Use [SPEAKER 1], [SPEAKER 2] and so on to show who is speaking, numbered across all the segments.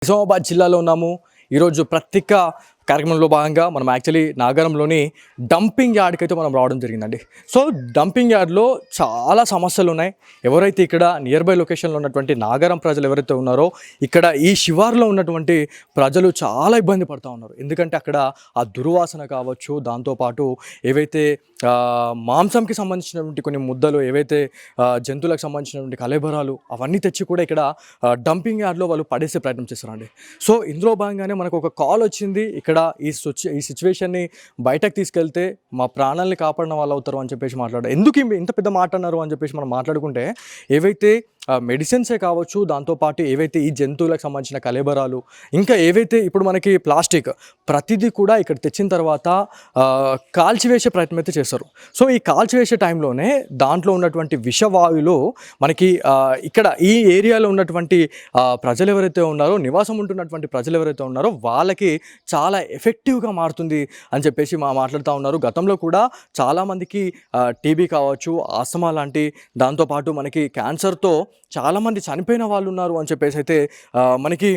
[SPEAKER 1] నిజామాబాద్ జిల్లాలో ఉన్నాము. ఈరోజు ప్రత్యేక కార్యక్రమంలో భాగంగా మనం యాక్చువల్లీ నాగరంలోని డంపింగ్ యార్డ్కి అయితే మనం రావడం జరిగిందండి. సో డంపింగ్ యార్డ్లో చాలా సమస్యలు ఉన్నాయి. ఎవరైతే ఇక్కడ నియర్ బై లొకేషన్లో ఉన్నటువంటి నాగరం ప్రజలు ఎవరైతే ఉన్నారో ఇక్కడ ఈ శివార్లో ఉన్నటువంటి ప్రజలు చాలా ఇబ్బంది పడుతూ ఉన్నారు. ఎందుకంటే అక్కడ ఆ దుర్వాసన కావచ్చు, దాంతోపాటు ఏవైతే మాంసంకి సంబంధించినటువంటి కొన్ని ముద్దలు, ఏవైతే జంతువులకు సంబంధించినటువంటి కళేబరాలు అవన్నీ తెచ్చి కూడా ఇక్కడ డంపింగ్ యార్డ్లో వాళ్ళు పడేసే ప్రయత్నం చేస్తారండి. సో ఇందులో భాగంగానే మనకు ఒక కాల్ వచ్చింది. ఇక్కడ ఈ సిచ్యువేషన్ని బయటకు తీసుకెళ్తే మా ప్రాణాలని కాపాడిన వాళ్ళు అవుతారు అని చెప్పేసి మాట్లాడారు. ఎందుకు ఇంత పెద్ద మాట అన్నారు అని చెప్పేసి మనం మాట్లాడుకుంటే, ఏవైతే మెడిసిన్సే కావచ్చు, దాంతోపాటు ఏవైతే ఈ జంతువులకు సంబంధించిన కళేబరాలు, ఇంకా ఏవైతే ఇప్పుడు మనకి ప్లాస్టిక్ ప్రతిదీ కూడా ఇక్కడ తెచ్చిన తర్వాత కాల్చివేసే ప్రయత్నం అయితే చేస్తారు. సో ఈ కాల్చివేసే టైంలోనే దాంట్లో ఉన్నటువంటి విషవాయువులు మనకి ఇక్కడ ఈ ఏరియాలో ఉన్నటువంటి ప్రజలు ఎవరైతే ఉన్నారో, నివాసం ఉంటున్నటువంటి ప్రజలు ఎవరైతే ఉన్నారో వాళ్ళకి చాలా ఎఫెక్టివ్గా మారుతుంది అని చెప్పేసి మాట్లాడుతూ ఉన్నారు. గతంలో కూడా చాలామందికి టీబీ కావచ్చు, ఆస్తమా లాంటి, దాంతోపాటు మనకి క్యాన్సర్తో చాలామంది చనిపోయిన వాళ్ళు ఉన్నారు అని చెప్పేసి అయితే మనకి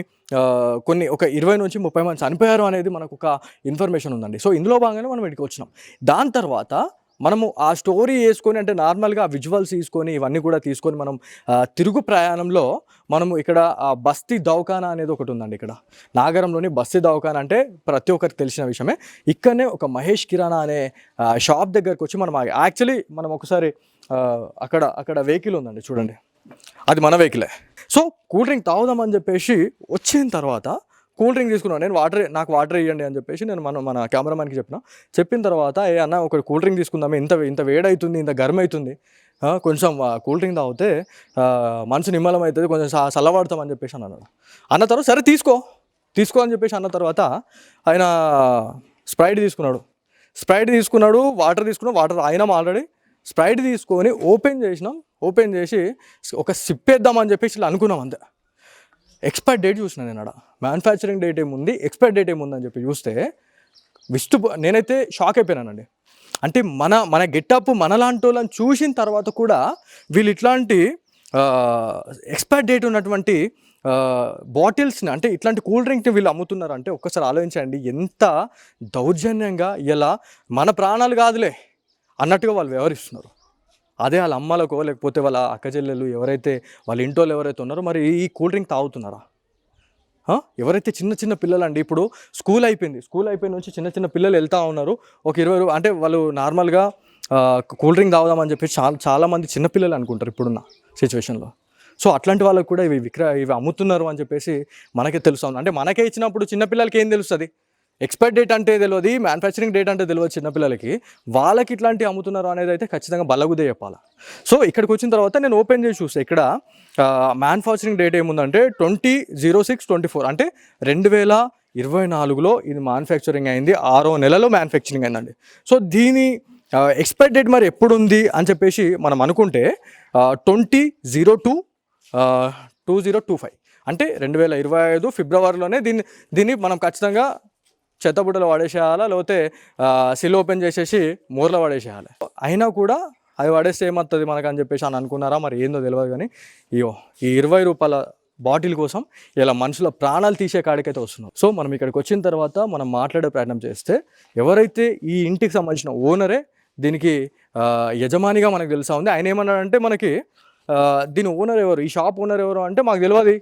[SPEAKER 1] కొన్ని ఒక 20 నుంచి 30 మంది చనిపోయారు అనేది మనకు ఒక ఇన్ఫర్మేషన్ ఉందండి. సో ఇందులో భాగంగానే మనం ఇక్కడికి వచ్చినాం. దాని తర్వాత మనము ఆ స్టోరీ వేసుకొని, అంటే నార్మల్గా విజువల్స్ తీసుకొని ఇవన్నీ కూడా తీసుకొని మనం తిరుగు ప్రయాణంలో మనము ఇక్కడ బస్తీ దవాఖానా అనేది ఒకటి ఉందండి. ఇక్కడ నాగరంలోని బస్తీ దవాఖానా అంటే ప్రతి ఒక్కరికి తెలిసిన విషయమే. ఇక్కడనే ఒక మహేష్ కిరాణా అనే షాప్ దగ్గరకు వచ్చి మనం యాక్చువల్లీ మనం ఒకసారి అక్కడ వెహికల్ ఉందండి, చూడండి, అది మన వెహికలే. సో కూల్ డ్రింక్ తాగుదామని చెప్పేసి వచ్చిన తర్వాత కూల్ డ్రింక్ తీసుకున్నాను. నాకు వాటర్ ఇవ్వండి అని చెప్పేసి నేను మన కెమెరామ్యాన్కి చెప్పిన తర్వాత, అన్న ఒక కూల్ డ్రింక్ తీసుకుందామే, ఇంత వేడవుతుంది, ఇంత గర్మ్ అవుతుంది, కొంచెం కూల్ డ్రింక్ తాగితే మనసు నిమ్మలం అవుతుంది, కొంచెం చల్లబడతామని చెప్పేసి అన్నాడు. అన్న తర్వాత సరే తీసుకో అని చెప్పేసి అన్న తర్వాత ఆయన స్ప్రైట్ తీసుకున్నాడు, వాటర్ తీసుకున్నాడు. వాటర్ అయినా ఆల్రెడీ స్ప్రైట్ తీసుకొని ఓపెన్ చేసి ఒక సిప్పేద్దామని చెప్పేసి ఇలా అనుకున్నాం అంతే. ఎక్స్పైర్ డేట్ చూసిన నేను అక్కడ, మ్యానుఫ్యాక్చరింగ్ డేట్ ఏముంది, ఎక్స్పైర్ డేట్ ఏముందని చెప్పి చూస్తే నేనైతే షాక్ అయిపోయినానండి. అంటే మన గెటప్ మనలాంటి వాళ్ళని చూసిన తర్వాత కూడా వీళ్ళు ఇట్లాంటి ఎక్స్పైర్ డేట్ ఉన్నటువంటి బాటిల్స్ని, అంటే ఇట్లాంటి కూల్ డ్రింక్ని వీళ్ళు అమ్ముతున్నారు అంటే ఒక్కసారి ఆలోచించండి. ఎంత దౌర్జన్యంగా ఇలా మన ప్రాణాలు కాదులే అన్నట్టుగా వాళ్ళు వ్యవహరిస్తున్నారు. అదే వాళ్ళ అమ్మలకో లేకపోతే వాళ్ళ అక్కచెల్లెలు ఎవరైతే వాళ్ళ ఇంటోళ్ళు ఎవరైతే ఉన్నారో మరి ఈ కూల్ డ్రింక్ తాగుతున్నారా? ఎవరైతే చిన్న పిల్లలు అండి, ఇప్పుడు స్కూల్ అయిపోయిన నుంచి చిన్న పిల్లలు వెళ్తూ ఉన్నారు. ఒక 20 అంటే వాళ్ళు నార్మల్గా కూల్ డ్రింక్ తాగుదామని చెప్పేసి చాలామంది చిన్నపిల్లలు అనుకుంటారు ఇప్పుడున్న సిచ్యువేషన్లో. సో అట్లాంటి వాళ్ళకు కూడా ఇవి అమ్ముతున్నారు అని చెప్పేసి మనకే తెలుస్తుంది. అంటే మనకే ఇచ్చినప్పుడు చిన్నపిల్లలకి ఏం తెలుస్తుంది? ఎక్స్పైర్ డేట్ అంటే తెలియదు, మ్యానుఫ్యాక్చరింగ్ డేట్ అంటే తెలియదు చిన్నపిల్లలకి. వాళ్ళకి ఇట్లాంటి అమ్ముతున్నారు అనేది అయితే ఖచ్చితంగా బల్లగుదే చెప్పాలి. సో ఇక్కడికి వచ్చిన తర్వాత నేను ఓపెన్ చేసి చూస్తే ఇక్కడ మ్యానుఫ్యాక్చరింగ్ డేట్ ఏముందంటే 20/06/24, అంటే 2024లో ఇది మ్యానుఫ్యాక్చరింగ్ అయింది. 6వ నెలలో మ్యానుఫ్యాక్చరింగ్ అయిందండి. సో దీని ఎక్స్పైర్ డేట్ మరి ఎప్పుడు ఉంది అని చెప్పేసి మనం అనుకుంటే 20/02/2025, అంటే 2025 ఫిబ్రవరిలోనే దీన్ని మనం ఖచ్చితంగా చెత్తబుట్టలో పడేసేయాలా, లేకపోతే సిల్ ఓపెన్ చేసేసి మూరలో పడేసేయాలి. అయినా కూడా అవి పడేస్తే ఏమవుతుంది మనకు అని చెప్పేసి అనుకున్నారా? మరి ఏందో తెలియదు. కానీ ఈ 20 రూపాయల బాటిల్ కోసం ఇలా మనుషుల ప్రాణాలు తీసే కాడికైతే వస్తున్నారు. సో మనం ఇక్కడికి వచ్చిన తర్వాత మనం మాట్లాడే ప్రయత్నం చేస్తే, ఎవరైతే ఈ ఇంటికి సంబంధించిన ఓనరే దీనికి యజమానిగా మనకు తెలుసా ఉంది. ఆయన ఏమన్నాడంటే మనకి దీని ఓనర్ ఎవరు, ఈ షాప్ ఓనర్ ఎవరు అంటే మాకు తెలియదు,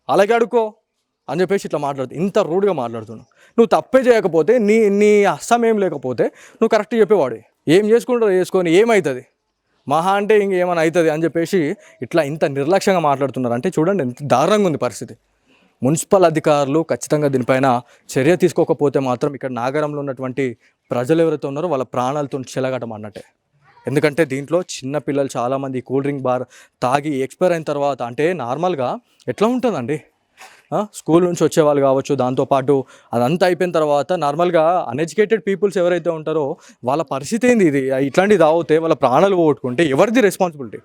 [SPEAKER 1] అలాగే అడుక్కో అని చెప్పేసి ఇట్లా ఇంత రూడ్గా మాట్లాడుతున్నావు. నువ్వు తప్పే చేయకపోతే, నీ అస్సమేం లేకపోతే నువ్వు కరెక్ట్ చెప్పేవాడు. ఏం చేసుకుంటారో చేసుకొని ఏమవుతుంది, మహా అంటే ఇంకేమైనా అవుతుంది అని చెప్పేసి ఇంత నిర్లక్ష్యంగా మాట్లాడుతున్నారు. అంటే చూడండి ఎంత దారుణంగా ఉంది పరిస్థితి. మున్సిపల్ అధికారులు ఖచ్చితంగా దీనిపైన చర్య తీసుకోకపోతే మాత్రం ఇక్కడ నాగరంలో ఉన్నటువంటి ప్రజలు ఎవరైతే ఉన్నారో వాళ్ళ ప్రాణాలతో చెలగటమన్నట్టే. ఎందుకంటే దీంట్లో చిన్న పిల్లలు చాలామంది కూల్ డ్రింక్ తాగి ఎక్స్పైర్ అయిన తర్వాత, అంటే నార్మల్గా ఎట్లా ఉంటుందండి, స్కూల్ నుంచి వచ్చేవాళ్ళు కావచ్చు, దాంతోపాటు అదంతా అయిపోయిన తర్వాత నార్మల్గా అన్ఎడ్యుకేటెడ్ పీపుల్స్ ఎవరైతే ఉంటారో వాళ్ళ పరిస్థితి ఏంది? ఇది ఇట్లాంటివి తాగితే వాళ్ళ ప్రాణాలు పోగొట్టుకుంటే ఎవరిది రెస్పాన్సిబిలిటీ?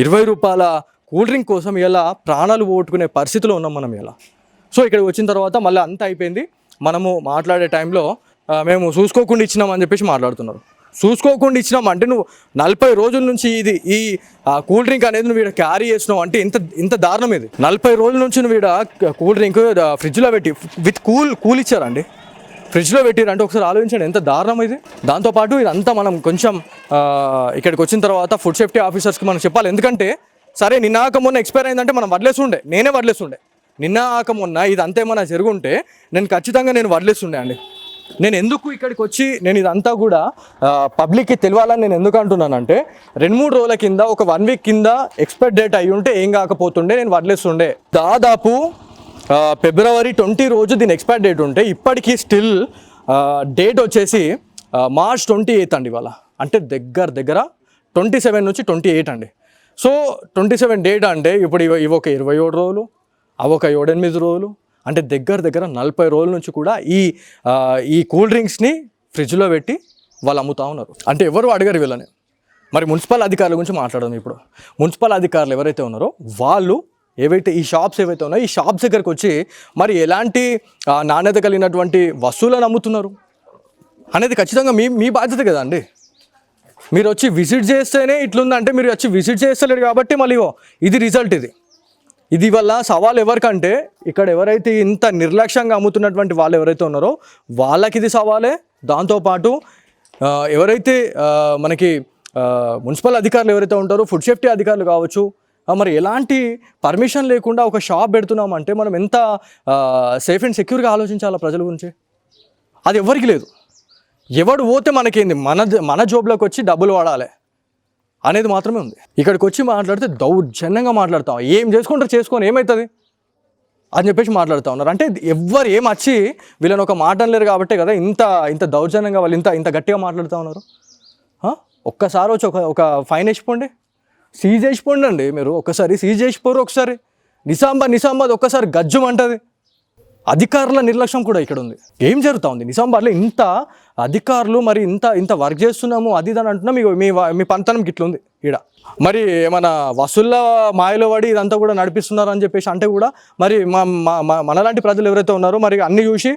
[SPEAKER 1] 20 రూపాయల కూల్ డ్రింక్ కోసం ఇలా ప్రాణాలు పోగొట్టుకునే పరిస్థితిలో ఉన్నాం మనం ఇలా. సో ఇక్కడికి వచ్చిన తర్వాత మళ్ళీ అంతా అయిపోయింది. మనము మాట్లాడే టైంలో మేము చూసుకోకుండా ఇచ్చినామని చెప్పేసి మాట్లాడుతున్నారు. చూసుకోకుండా ఇచ్చినాం అంటే నువ్వు 40 రోజుల నుంచి ఈ కూల్ డ్రింక్ అనేది నువ్వు ఇక్కడ క్యారీ చేసినావు అంటే ఇంత దారుణం ఇది. 40 రోజుల నుంచి నువ్వు ఇక్కడ కూల్ డ్రింక్ ఫ్రిడ్జ్లో పెట్టి విత్ కూల్ ఇచ్చారండి, ఫ్రిడ్జ్లో పెట్టిరంటే ఒకసారి ఆలోచించండి ఎంత దారుణం ఇది. దాంతోపాటు ఇదంతా మనం కొంచెం ఇక్కడికి వచ్చిన తర్వాత ఫుడ్ సేఫ్టీ ఆఫీసర్స్కి మనం చెప్పాలి. ఎందుకంటే సరే నిన్న ఆక మొన్న ఎక్స్పైర్ అయిందంటే మనం వదిలేస్తుండే, నేనే వదిలేస్తుండే. నిన్న ఆక మొన్న ఇది అంతా ఏమైనా జరుగుంటే నేను ఖచ్చితంగా వదిలేస్తుండే అండి. నేను ఎందుకు ఇక్కడికి వచ్చి నేను ఇదంతా కూడా పబ్లిక్కి తెలియాలని నేను ఎందుకు అంటున్నానంటే 2-3 రోజుల కింద ఒక 1 వీక్ కింద ఎక్స్పైర్ డేట్ అయ్యి ఉంటే ఏం కాకపోతుండే, నేను వదిలేస్తుండే. దాదాపు ఫిబ్రవరి 20 రోజు దీని ఎక్స్పైర్ డేట్ ఉంటే ఇప్పటికీ స్టిల్ డేట్ వచ్చేసి మార్చ్ 28 అండి ఇవాళ. అంటే దగ్గర 27 నుంచి 28 అండి. సో 27 డేట్ అంటే ఇప్పుడు ఇవి ఒక 27 రోజులు, అవి ఒక 7-8 రోజులు, అంటే దగ్గర 40 రోజుల నుంచి కూడా ఈ కూల్ డ్రింక్స్ని ఫ్రిడ్జ్లో పెట్టి వాళ్ళు అమ్ముతూ ఉన్నారు. అంటే ఎవరు అడిగారు వీళ్ళని. మరి మున్సిపల్ అధికారుల గురించి మాట్లాడదాం ఇప్పుడు. మున్సిపల్ అధికారులు ఎవరైతే ఉన్నారో వాళ్ళు ఏవైతే ఈ షాప్స్ ఏవైతే ఉన్నాయో ఈ షాప్స్ దగ్గరికి వచ్చి మరి ఎలాంటి నాణ్యత కలిగినటువంటి వస్తువులను అమ్ముతున్నారు అనేది ఖచ్చితంగా మీ బాధ్యత కదా అండి. మీరు వచ్చి విజిట్ చేస్తేనే ఇట్లుందంటే మీరు వచ్చి విజిట్ చేస్తలేరు కాబట్టి మళ్ళీ ఇది రిజల్ట్. ఇది వల్ల సవాల్ ఎవరికంటే ఇక్కడ ఎవరైతే ఇంత నిర్లక్ష్యంగా అమ్ముతున్నటువంటి వాళ్ళు ఎవరైతే ఉన్నారో వాళ్ళకి ఇది సవాలే. దాంతోపాటు ఎవరైతే మనకి మున్సిపల్ అధికారులు ఎవరైతే ఉంటారో ఫుడ్ సేఫ్టీ అధికారులు కావచ్చు, మరి ఎలాంటి పర్మిషన్ లేకుండా ఒక షాప్ పెడుతున్నామంటే మనం ఎంత సేఫ్ అండ్ సెక్యూర్గా ఆలోచించాలా ప్రజల గురించి. అది ఎవరికి లేదు. ఎవడు పోతే మనకేంది, మన జోబులోకి వచ్చి డబ్బులు వాడాలి అనేది మాత్రమే ఉంది. ఇక్కడికి వచ్చి మాట్లాడితే దౌర్జన్యంగా మాట్లాడతాం. ఏం చేసుకుంటారు చేసుకొని ఏమవుతుంది అని చెప్పేసి మాట్లాడుతూ ఉన్నారు. అంటే ఎవ్వరు ఏం వచ్చి వీళ్ళని ఒక మాట అనలేరు కాబట్టే కదా ఇంత దౌర్జన్యంగా వాళ్ళు ఇంత గట్టిగా మాట్లాడుతూ ఉన్నారు. ఒక్కసారి వచ్చి ఒక ఫైన్ వేసిపోండి, సీజ్ చేసిపోండి అండి. మీరు ఒక్కసారి సీజ్ చేసిపోరు, ఒకసారి నిజామాబాద్ ఒక్కసారి గజ్జుమంటది. అధికారుల నిర్లక్ష్యం కూడా ఇక్కడ ఉంది. ఏం జరుగుతూ ఉంది నిజామాబాద్లో? ఇంత అధికారులు మరి ఇంత వర్క్ చేస్తున్నాము అది అని అంటున్నాం. మీ పంతనం గిట్లుంది ఈడ. మరి మన వసూళ్ళ మాయలో పడి ఇదంతా కూడా నడిపిస్తున్నారు అని చెప్పేసి అంటే కూడా మరి మనలాంటి ప్రజలు ఎవరైతే ఉన్నారో మరి అన్నీ చూసి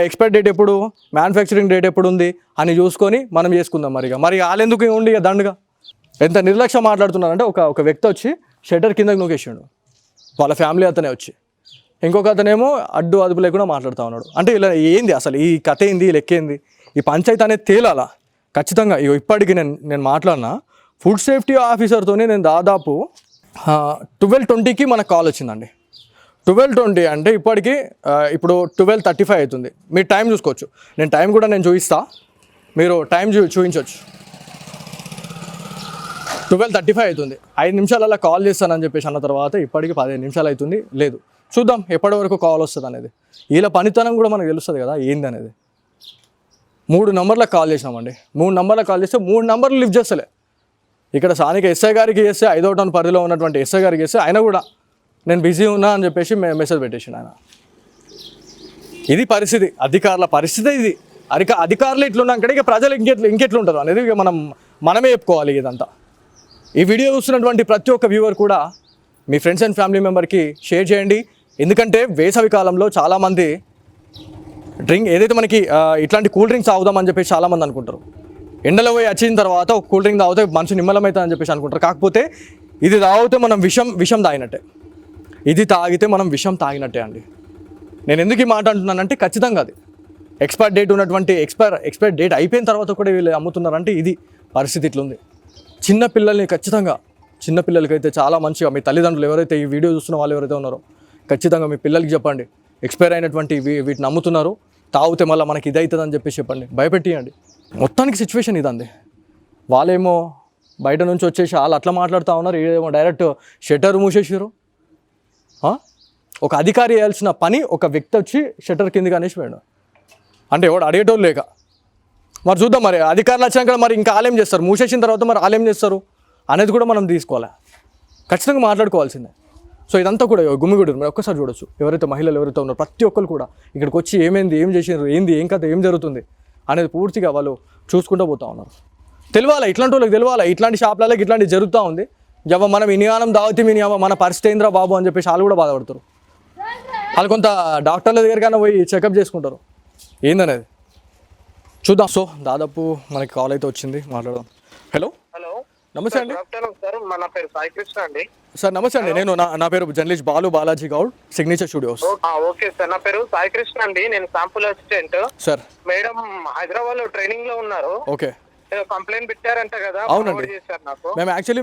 [SPEAKER 1] ఎక్స్పైర్ డేట్ ఎప్పుడు, మ్యానుఫ్యాక్చరింగ్ డేట్ ఎప్పుడు ఉంది అని చూసుకొని మనం చేసుకుందాం. మరి వాళ్ళెందుకు ఉండి దండుగా ఎంత నిర్లక్ష్యం మాట్లాడుతున్నారంటే ఒక వ్యక్తి వచ్చి షట్టర్ కిందకి నూకేసాడు, వాళ్ళ ఫ్యామిలీ అతనే వచ్చి. ఇంకొక అతనేమో అడ్డు అదుపు లేకుండా మాట్లాడుతూ ఉన్నాడు. అంటే ఇలా ఏంది అసలు ఈ కథ ఏంది, లెక్కేంది? ఈ పంచాయతీ అనేది తేలాలా ఖచ్చితంగా. ఇప్పటికి నేను మాట్లాడినా ఫుడ్ సేఫ్టీ ఆఫీసర్తోనే నేను దాదాపు 12:20కి మనకు కాల్ వచ్చిందండి. 12:20 అంటే ఇప్పుడు 12:35 అవుతుంది. మీరు టైం చూసుకోవచ్చు. నేను టైం కూడా చూపిస్తా, మీరు టైం చూపించవచ్చు. 12:35 అవుతుంది. 5 నిమిషాలు అలా కాల్ చేస్తానని చెప్పేసి అన్న తర్వాత ఇప్పటికి 15 నిమిషాలు అవుతుంది. లేదు, చూద్దాం ఎప్పటి వరకు కాల్ వస్తుంది అనేది. వీళ్ళ పనితనం కూడా మనకు తెలుస్తుంది కదా ఏంది అనేది. 3 నంబర్లకు కాల్ చేసినామండి. 3 నంబర్లకు కాల్ చేస్తే 3 నంబర్లు లిఫ్ట్ చేస్తలే. ఇక్కడ స్థానిక ఎస్ఐ గారికి చేస్తే 5వ టౌన్ పరిధిలో ఉన్నటువంటి ఎస్ఐ గారికి చేస్తే ఆయన కూడా నేను బిజీ ఉన్నా అని చెప్పేసి మెసేజ్ పెట్టేసాను ఆయన. ఇది పరిస్థితి, అధికారుల పరిస్థితి ఇది. అధికారులు ఇట్లున్నాక ఇక ప్రజలు ఇంకెట్లుంటారు అనేది ఇక మనమే చెప్పుకోవాలి ఇదంతా. ఈ వీడియో చూస్తున్నటువంటి ప్రతి ఒక్క వ్యూవర్ కూడా మీ ఫ్రెండ్స్ అండ్ ఫ్యామిలీ మెంబర్కి షేర్ చేయండి. ఎందుకంటే వేసవి కాలంలో చాలామంది ఏదైతే మనకి ఇట్లాంటి కూల్ డ్రింక్స్ తాగుదామని చెప్పేసి చాలామంది అనుకుంటారు. ఎండలో పోయి వచ్చిన తర్వాత ఒక కూల్ డ్రింక్ తాగితే మనసు నిమ్మలమవుతుందని చెప్పేసి అనుకుంటారు. కాకపోతే ఇది తాగితే మనం విషం తాగినట్టే, ఇది తాగితే మనం విషం తాగినట్టే అండి. నేను ఎందుకు ఈ మాట అంటున్నానంటే ఖచ్చితంగా అది ఎక్స్పైర్ డేట్ ఉన్నటువంటి ఎక్స్పైర్ డేట్ అయిపోయిన తర్వాత కూడా వీళ్ళు అమ్ముతున్నారంటే ఇది పరిస్థితి ఇట్లుంది. చిన్నపిల్లల్ని ఖచ్చితంగా, చిన్నపిల్లలకైతే చాలా మంచిగా మీ తల్లిదండ్రులు ఎవరైతే ఈ వీడియో చూస్తున్న వాళ్ళు ఎవరైతే ఉన్నారో ఖచ్చితంగా మీ పిల్లలకి చెప్పండి, ఎక్స్పైర్ అయినటువంటి వీటిని అమ్ముతున్నారు, తాగితే మళ్ళీ మనకి ఇది అవుతుంది అని చెప్పేసి చెప్పండి, భయపెట్టియండి. మొత్తానికి సిచ్యువేషన్ ఇదండి. వాళ్ళేమో బయట నుంచి వచ్చేసి వాళ్ళు అట్లా మాట్లాడుతూ ఉన్నారు, ఏమో డైరెక్ట్ షట్టర్ మూసేసారు. ఒక అధికారి చేయాల్సిన పని ఒక వ్యక్తి వచ్చి షట్టర్ కిందకి అనేసి పోయాడు. అంటే ఎవడు అడిగేటోళ్ళు లేక. మరి చూద్దాం, మరి అధికారులు వచ్చినాక మరి ఇంకా ఆలయం చేస్తారు, మూసేసిన తర్వాత మరి ఆలయం చేస్తారు అనేది కూడా మనం తీసుకోవాలి, ఖచ్చితంగా మాట్లాడుకోవాల్సిందే. సో ఇదంతా కూడా గుమిగూడు మీరు ఒక్కసారి చూడొచ్చు. ఎవరైతే మహిళలు ఎవరైతే ఉన్నారో ప్రతి ఒక్కరు కూడా ఇక్కడికి వచ్చి ఏం చేసినారు, ఏం కథ, ఏం జరుగుతుంది అనేది పూర్తిగా వాళ్ళు చూసుకుంటూ పోతూ ఉన్నారు. తెలియాలి, ఇట్లాంటి వాళ్ళకి తెలియాలి, ఇట్లాంటి షాప్లలో ఇట్లాంటి జరుగుతూ ఉంది. మనం ఇనియానం దావతి మన పరిస్థితి ఏంద్రా బాబు అని చెప్పేసి వాళ్ళు కూడా బాధపడతారు. వాళ్ళు కొంత డాక్టర్ల దగ్గరికైనా పోయి చెకప్ చేసుకుంటారు ఏందనేది. చూద్దాం. సో దాదాపు మనకి కాల్ అయితే వచ్చింది, మాట్లాడదాం. హలో
[SPEAKER 2] హలో,
[SPEAKER 1] నమస్తే అండి.
[SPEAKER 2] సార్ మన పేరు సాయి కృష్ణ అండి.
[SPEAKER 1] సార్ నమస్తే అండి. నేను నా పేరు journalist Balaji Goud, signature studios.
[SPEAKER 2] Okay sir, నా పేరు సాయి కృష్ణ అండి. నేను sample assistant.
[SPEAKER 1] Sir
[SPEAKER 2] madam Hyderabad లో ట్రైనింగ్ లో ఉన్నారు.
[SPEAKER 1] ఓకే,
[SPEAKER 2] కంప్లైంట్ పెట్టారంట కదా?
[SPEAKER 1] అవునండి.
[SPEAKER 2] నాకు